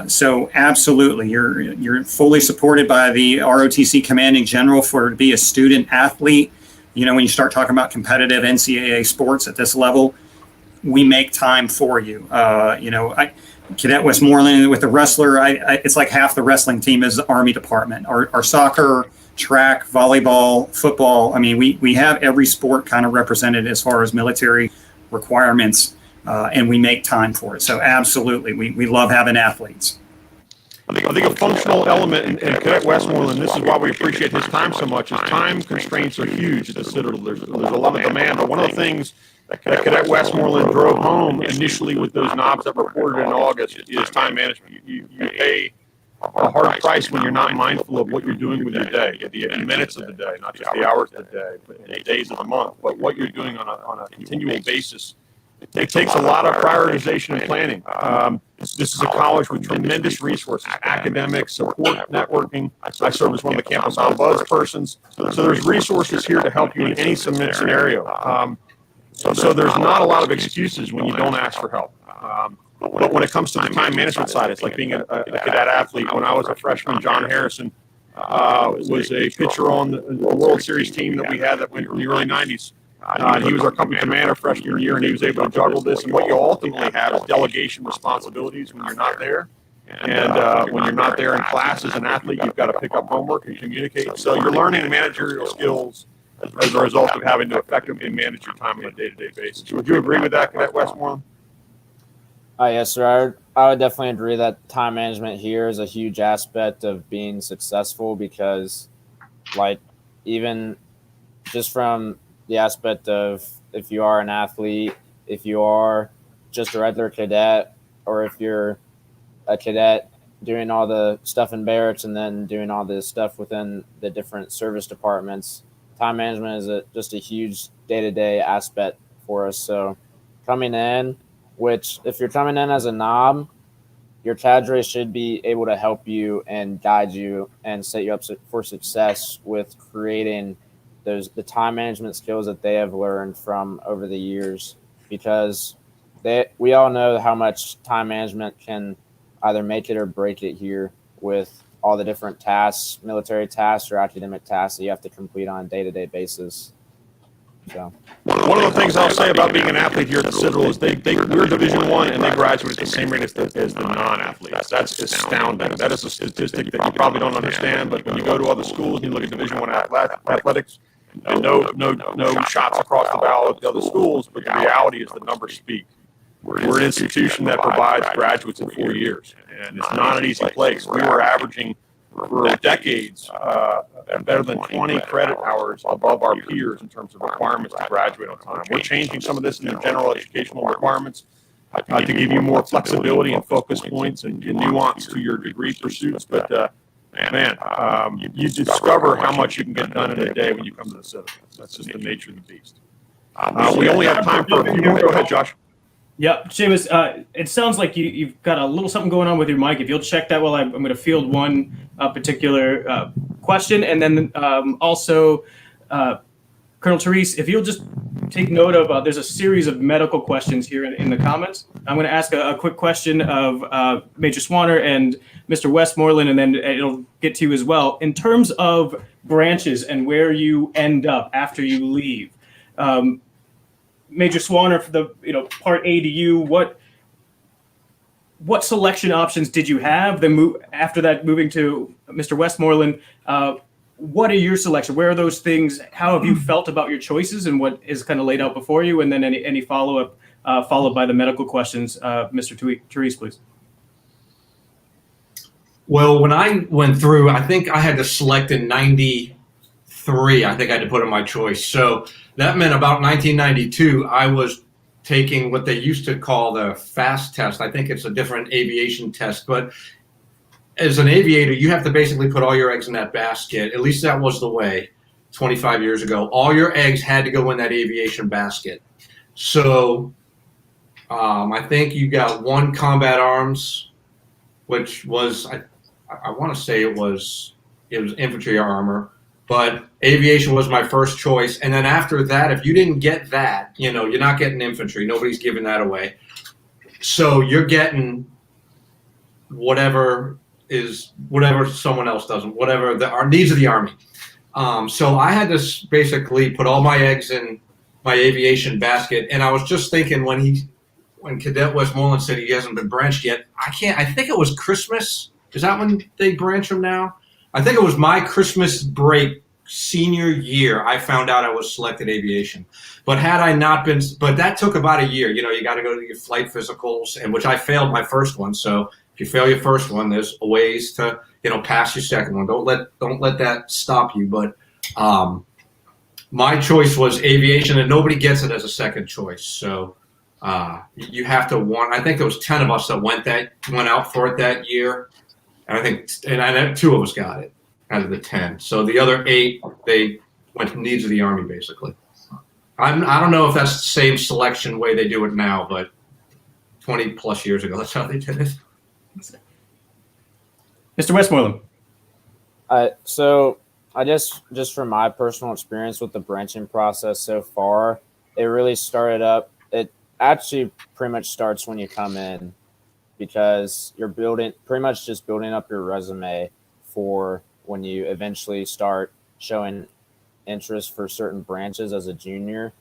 So absolutely, you're fully supported by the ROTC commanding general to be a student athlete. When you start talking about competitive NCAA sports at this level, we make time for you. Cadet Westmoreland with the wrestler, it's like half the wrestling team is the Army department. Our soccer, track, volleyball, football. I mean, we have every sport kind of represented as far as military requirements. And we make time for it. So absolutely, we love having athletes. I think a functional element in Cadet Westmoreland, this is why we appreciate his time so much, is time constraints are huge at the Citadel. There's a lot of demand, but one of the things that Cadet Westmoreland drove home initially with those knobs that reported in August is time management. You pay a hard price when you're not mindful of what you're doing with your day, the minutes of the day, not just the hours of the day, but the days of the month, but what you're doing on a continual basis. It takes a lot of prioritization and planning. This is a college with tremendous resources, academics, support, networking. I serve as one of the campus ombuds persons. So there's resources here to help you in any scenario. So there's not a lot of excuses when you don't ask for help. But when it comes to the time management side, it's like being a cadet athlete. When I was a freshman, John Harrison was a pitcher on the World Series team that we had that went in the early 90s. He was our company commander freshman year, and he was able to juggle this. And what you ultimately have is delegation responsibilities when you're not there. And when you're not there in class as an athlete, you've got to pick up homework and communicate. So you're learning managerial skills as a result of having to effectively manage your time on a day-to-day basis. Would you agree with that, Cadet Westmoreland? Yes, sir. I would definitely agree that time management here is a huge aspect of being successful because, like, even just from the aspect of if you are an athlete, if you are just a regular cadet, or if you're a cadet doing all the stuff in barracks and then doing all the stuff within the different service departments, time management is just a huge day-to-day aspect for us. So coming in, which if you're coming in as a knob, your cadre should be able to help you and guide you and set you up for success with creating the time management skills that they have learned from over the years, because we all know how much time management can either make it or break it here with all the different tasks, military tasks or academic tasks that you have to complete on a day-to-day basis. So one of the things I'll say about being an athlete here at the Citadel is we're Division I and they graduate at the same rate as the non-athletes. That's astounding. That is a statistic that you probably don't understand, but when you go to other schools and you look at Division I athletics, and no shots across the bow at the other schools, but the reality is the numbers speak. We're an institution that provides graduates in 4 years, and it's not an easy place. We were averaging for decades better than 20 credit hours above our peers in terms of requirements to graduate on time. We're changing some of this in the general educational requirements to give you more flexibility and focus points and nuance to your degree pursuits. But you discover how much you can get done in a day when you come to the Citadel. That's just the nature of the beast. We only have time for a few more. Go ahead, Josh. Yeah, Seamus, it sounds like you've got a little something going on with your mic. If you'll check that while I'm going to field one particular question. And then also, Colonel Therese, if you'll just take note of, there's a series of medical questions here in the comments. I'm going to ask a quick question of Major Swanner and Mr. Westmoreland, and then it'll get to you as well. In terms of branches and where you end up after you leave, Major Swanner, for the Part A to you, what selection options did you have? Then after that, moving to Mr. Westmoreland, what are your selection? Where are those things? How have you felt about your choices and what is kind of laid out before you? And then any follow up, followed by the medical questions. Mr. Therese, please. Well, when I went through, I think I had to select in 93. I think I had to put in my choice. So that meant about 1992, I was taking what they used to call the FAST test. I think it's a different aviation test, but as an aviator, you have to basically put all your eggs in that basket. At least that was the way 25 years ago. All your eggs had to go in that aviation basket. So I think you got one combat arms, which was, I want to say it was infantry armor. But aviation was my first choice. And then after that, if you didn't get that, you're not getting infantry. Nobody's giving that away. So you're getting whatever someone else doesn't, whatever our needs of the Army. So I had to basically put all my eggs in my aviation basket. And I was just thinking when Cadet Westmoreland said he hasn't been branched yet, I think it was Christmas. Is that when they branch him now? I think it was my Christmas break senior year, I found out I was selected aviation. But had I not been, but that took about a year. You got to go to your flight physicals, and which I failed my first one. So if you fail your first one, there's ways to, pass your second one. Don't let that stop you. But my choice was aviation, and nobody gets it as a second choice. So you have to want. I think there was 10 of us that went out for it that year. And I think 2 of us got it out of the 10. So the other 8, they went to needs of the Army, basically. I don't know if that's the same selection way they do it now, but 20 plus years ago, that's how they did it. Mr. Westmoreland. So I just from my personal experience with the branching process so far, it really started up. It actually pretty much starts when you come in, because you're pretty much just building up your resume for when you eventually start showing interest for certain branches as a junior.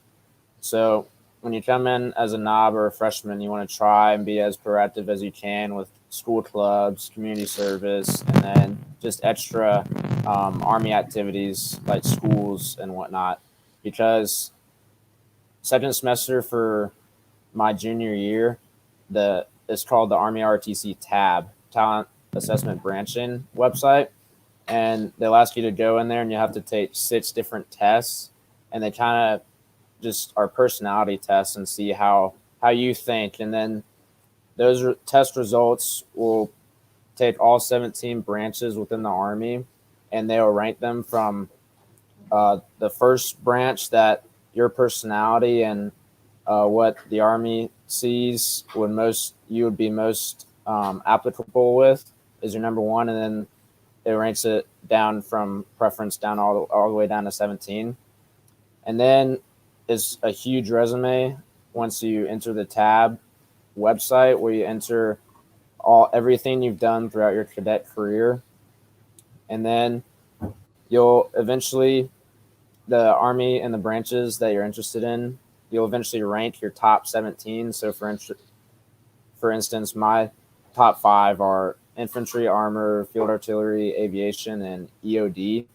So when you come in as a knob or a freshman, you want to try and be as proactive as you can with school clubs, community service, and then just extra Army activities like schools and whatnot. Because second semester for my junior year, it's called the Army ROTC tab, Talent Assessment Branching website. And they'll ask you to go in there and you have to take 6 different tests. And they kind of just are personality tests and see how you think. And then those test results will take all 17 branches within the Army and they will rank them from the first branch that your personality and what the Army sees you would be most applicable with is your number 1, and then it ranks it down from preference down all the way down to 17. And then it's a huge resume once you enter the tab website where you enter everything you've done throughout your cadet career. And then you'll eventually, the Army and the branches that you're interested in, you'll eventually rank your top 17. So for instance, my top 5 are infantry, armor, field artillery, aviation, and EOD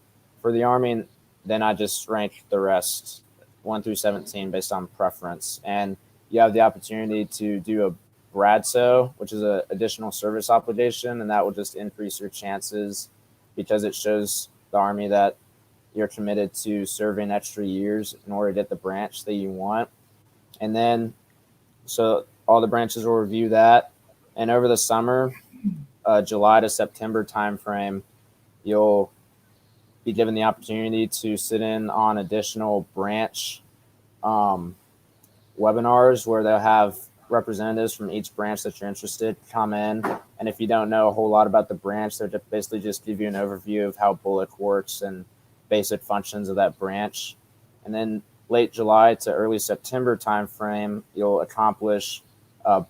for the Army. And then I just rank the rest 1 through 17 based on preference. And you have the opportunity to do a BRADSO, which is an additional service obligation, and that will just increase your chances because it shows the Army that you're committed to serving extra years in order to get the branch that you want. And then, so all the branches will review that. And over the summer, July to September timeframe, you'll be given the opportunity to sit in on additional branch webinars where they'll have representatives from each branch that you're interested come in. And if you don't know a whole lot about the branch, they'll basically just give you an overview of how Bullock works and basic functions of that branch. And then late July to early September timeframe, you'll accomplish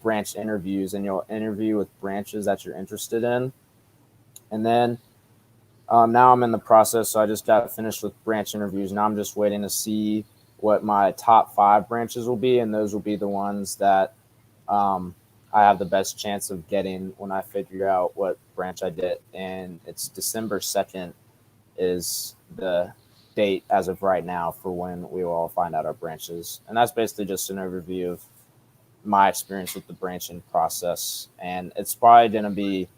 branch interviews, and you'll interview with branches that you're interested in. And then now I'm in the process, so I just got finished with branch interviews. Now I'm just waiting to see what my top 5 branches will be, and those will be the ones that I have the best chance of getting when I figure out what branch I get. And it's December 2nd is the date as of right now for when we will all find out our branches. And that's basically just an overview of my experience with the branching process. And it's probably going to be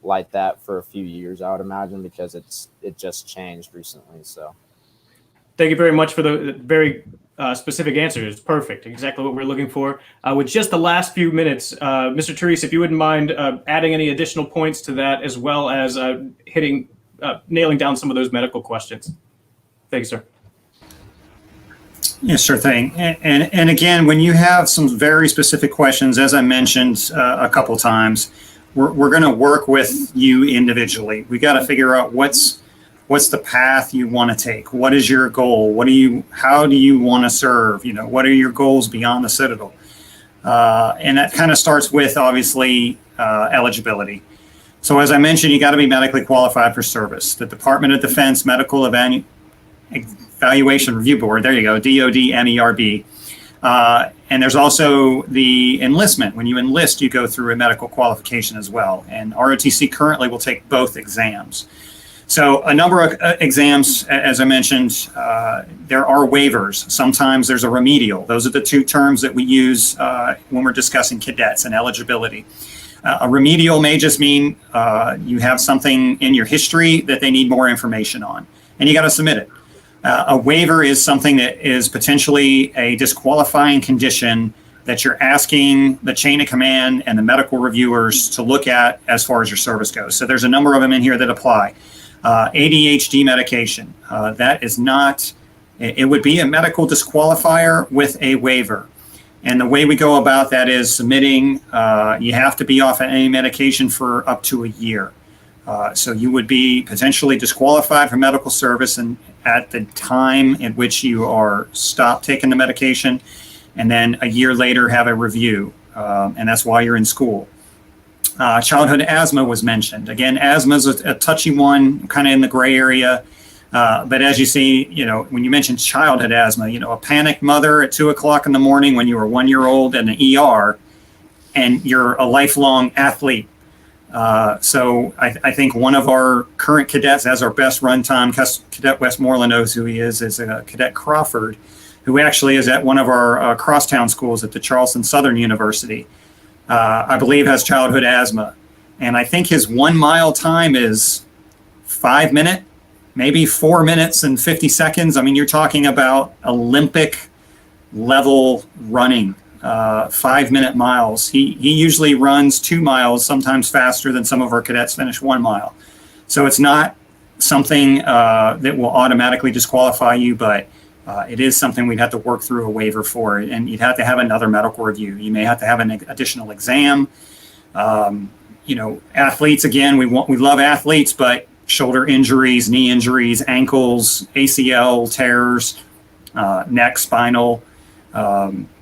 like that for a few years, I would imagine, because it just changed recently. So thank you very much for the very specific answer. It's perfect. Exactly what we're looking for. With just the last few minutes, Mr. Therese, if you wouldn't mind adding any additional points to that, as well as nailing down some of those medical questions. Thank you, sir. Yeah, sure thing. And again, when you have some very specific questions, as I mentioned a couple times, we're going to work with you individually. We got to figure out what's the path you want to take. What is your goal? How do you want to serve? What are your goals beyond the Citadel? And that kind of starts with, obviously, eligibility. So as I mentioned, you got to be medically qualified for service. The Department of Defense Medical Evaluation Review Board, there you go, DOD-MERB. And there's also the enlistment. When you enlist, you go through a medical qualification as well. And ROTC currently will take both exams. So a number of exams, as I mentioned, there are waivers. Sometimes there's a remedial. Those are the 2 terms that we use when we're discussing cadets and eligibility. A remedial may just mean you have something in your history that they need more information on, and you got to submit it. A waiver is something that is potentially a disqualifying condition that you're asking the chain of command and the medical reviewers to look at as far as your service goes. So there's a number of them in here that apply. ADHD medication, that is not, it would be a medical disqualifier with a waiver. And the way we go about that is submitting, you have to be off of any medication for up to a year. So you would be potentially disqualified from medical service and at the time in which you are stopped taking the medication, and then a year later have a review. And that's why you're in school. Childhood asthma was mentioned. Again, asthma is a touchy one, kind of in the gray area. But as you see, when you mentioned childhood asthma, a panicked mother at 2 o'clock in the morning when you were 1 year old in the ER, and you're a lifelong athlete. So I think one of our current cadets has our best run time. Cadet Westmoreland knows who he is Cadet Crawford, who actually is at one of our crosstown schools at the Charleston Southern University. I believe has childhood asthma. And I think his 1 mile time is 5 minutes, maybe 4 minutes and 50 seconds. I mean, you're talking about Olympic level running, 5 minute miles. He usually runs 2 miles, sometimes faster than some of our cadets finish 1 mile. So it's not something that will automatically disqualify you, but it is something we'd have to work through a waiver for, and you'd have to have another medical review. You may have to have an additional exam. Athletes, again, we love athletes, but shoulder injuries, knee injuries, ankles, ACL tears, neck, spinal,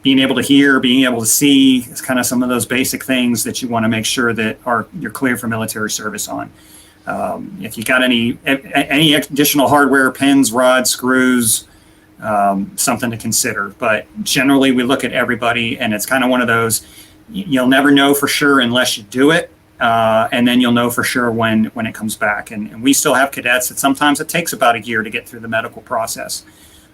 being able to hear, being able to see, is kind of some of those basic things that you want to make sure that you're clear for military service on. If you got any additional hardware, pins, rods, screws, something to consider. But generally, we look at everybody, and it's kind of one of those, you'll never know for sure unless you do it. And then you'll know for sure when it comes back. And we still have cadets that sometimes it takes about a year to get through the medical process.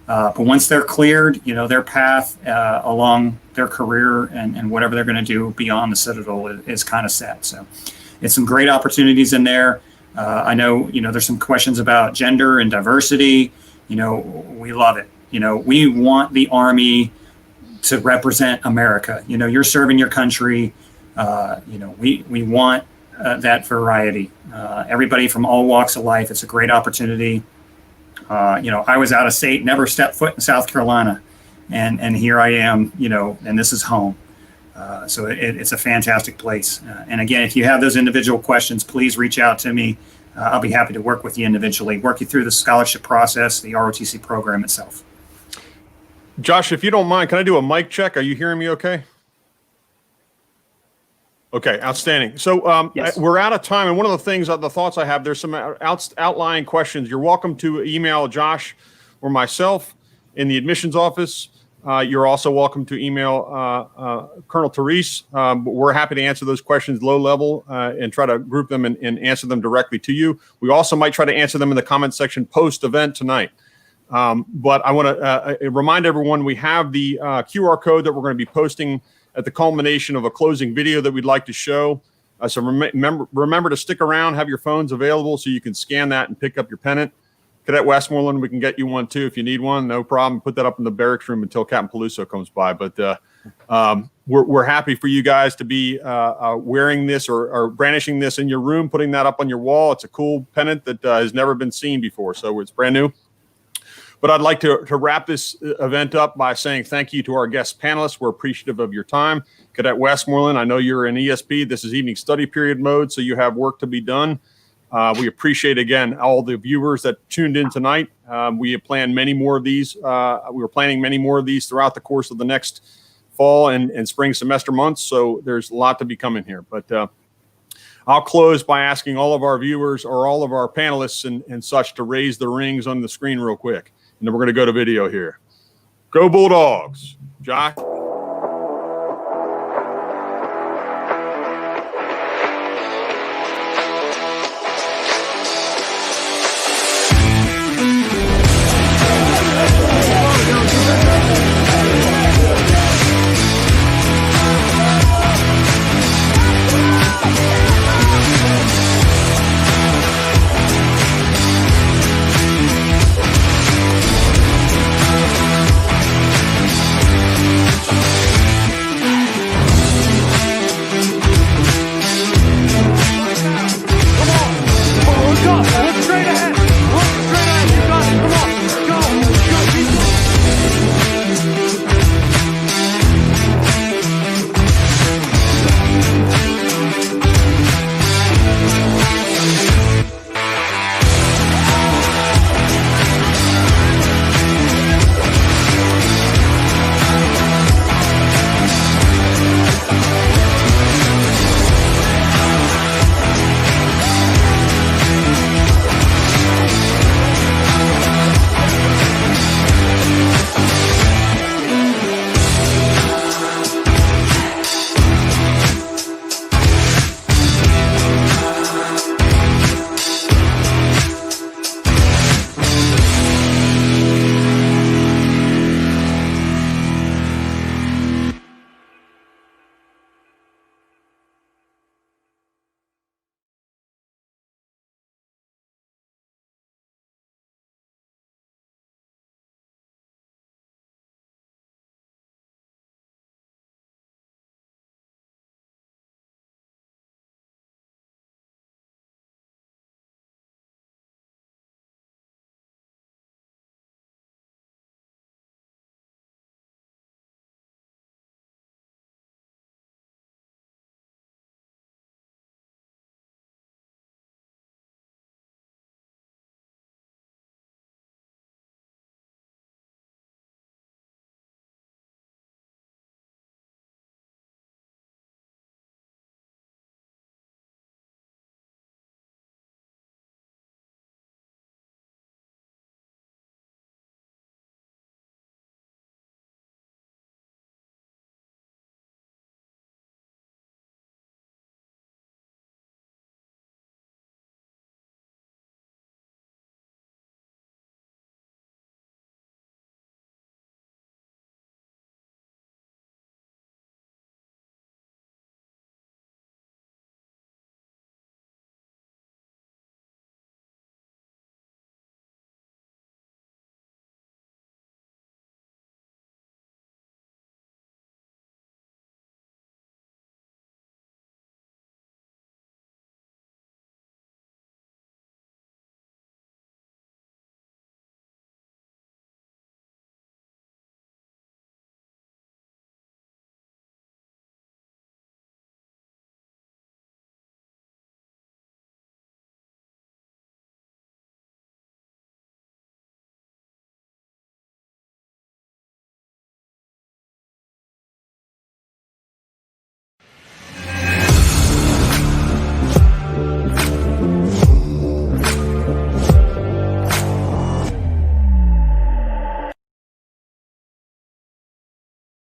But once they're cleared, their path along their career and whatever they're going to do beyond the Citadel is kind of set. So it's some great opportunities in there. I know, there's some questions about gender and diversity. We love it. We want the Army to represent America. You're serving your country. We want that variety. Everybody from all walks of life. It's a great opportunity. I was out of state, never stepped foot in South Carolina, and here I am. And this is home. So it's a fantastic place. And again, if you have those individual questions, please reach out to me. I'll be happy to work with you individually, work you through the scholarship process, the ROTC program itself. Josh, if you don't mind, can I do a mic check? Are you hearing me okay? Okay, outstanding. So Yes. We're out of time, and one of the things, the thoughts I have, there's some outlying questions. You're welcome to email Josh or myself in the admissions office. You're also welcome to email Colonel Therese. We're happy to answer those questions low level and try to group them and answer them directly to you. We also might try to answer them in the comment section post-event tonight. But I want to remind everyone we have the QR code that we're going to be posting at the culmination of a closing video that we'd like to show. So remember to stick around, have your phones available so you can scan that and pick up your pennant. Cadet Westmoreland, we can get you one too if you need one. No problem. Put that up in the barracks room until Captain Peluso comes by. But we're happy for you guys to be wearing this or brandishing this in your room, putting that up on your wall. It's a cool pennant that has never been seen before, so it's brand new. But I'd like to wrap this event up by saying thank you to our guest panelists. We're appreciative of your time. Cadet Westmoreland, I know you're in ESP. This is evening study period mode, so you have work to be done. We appreciate, again, all the viewers that tuned in tonight. We have planned many more of these. We were planning many more of these throughout the course of the next fall and spring semester months, so there's a lot to be coming here. But I'll close by asking all of our viewers or all of our panelists and such to raise the rings on the screen real quick. And then we're going to go to video here. Go Bulldogs. Josh?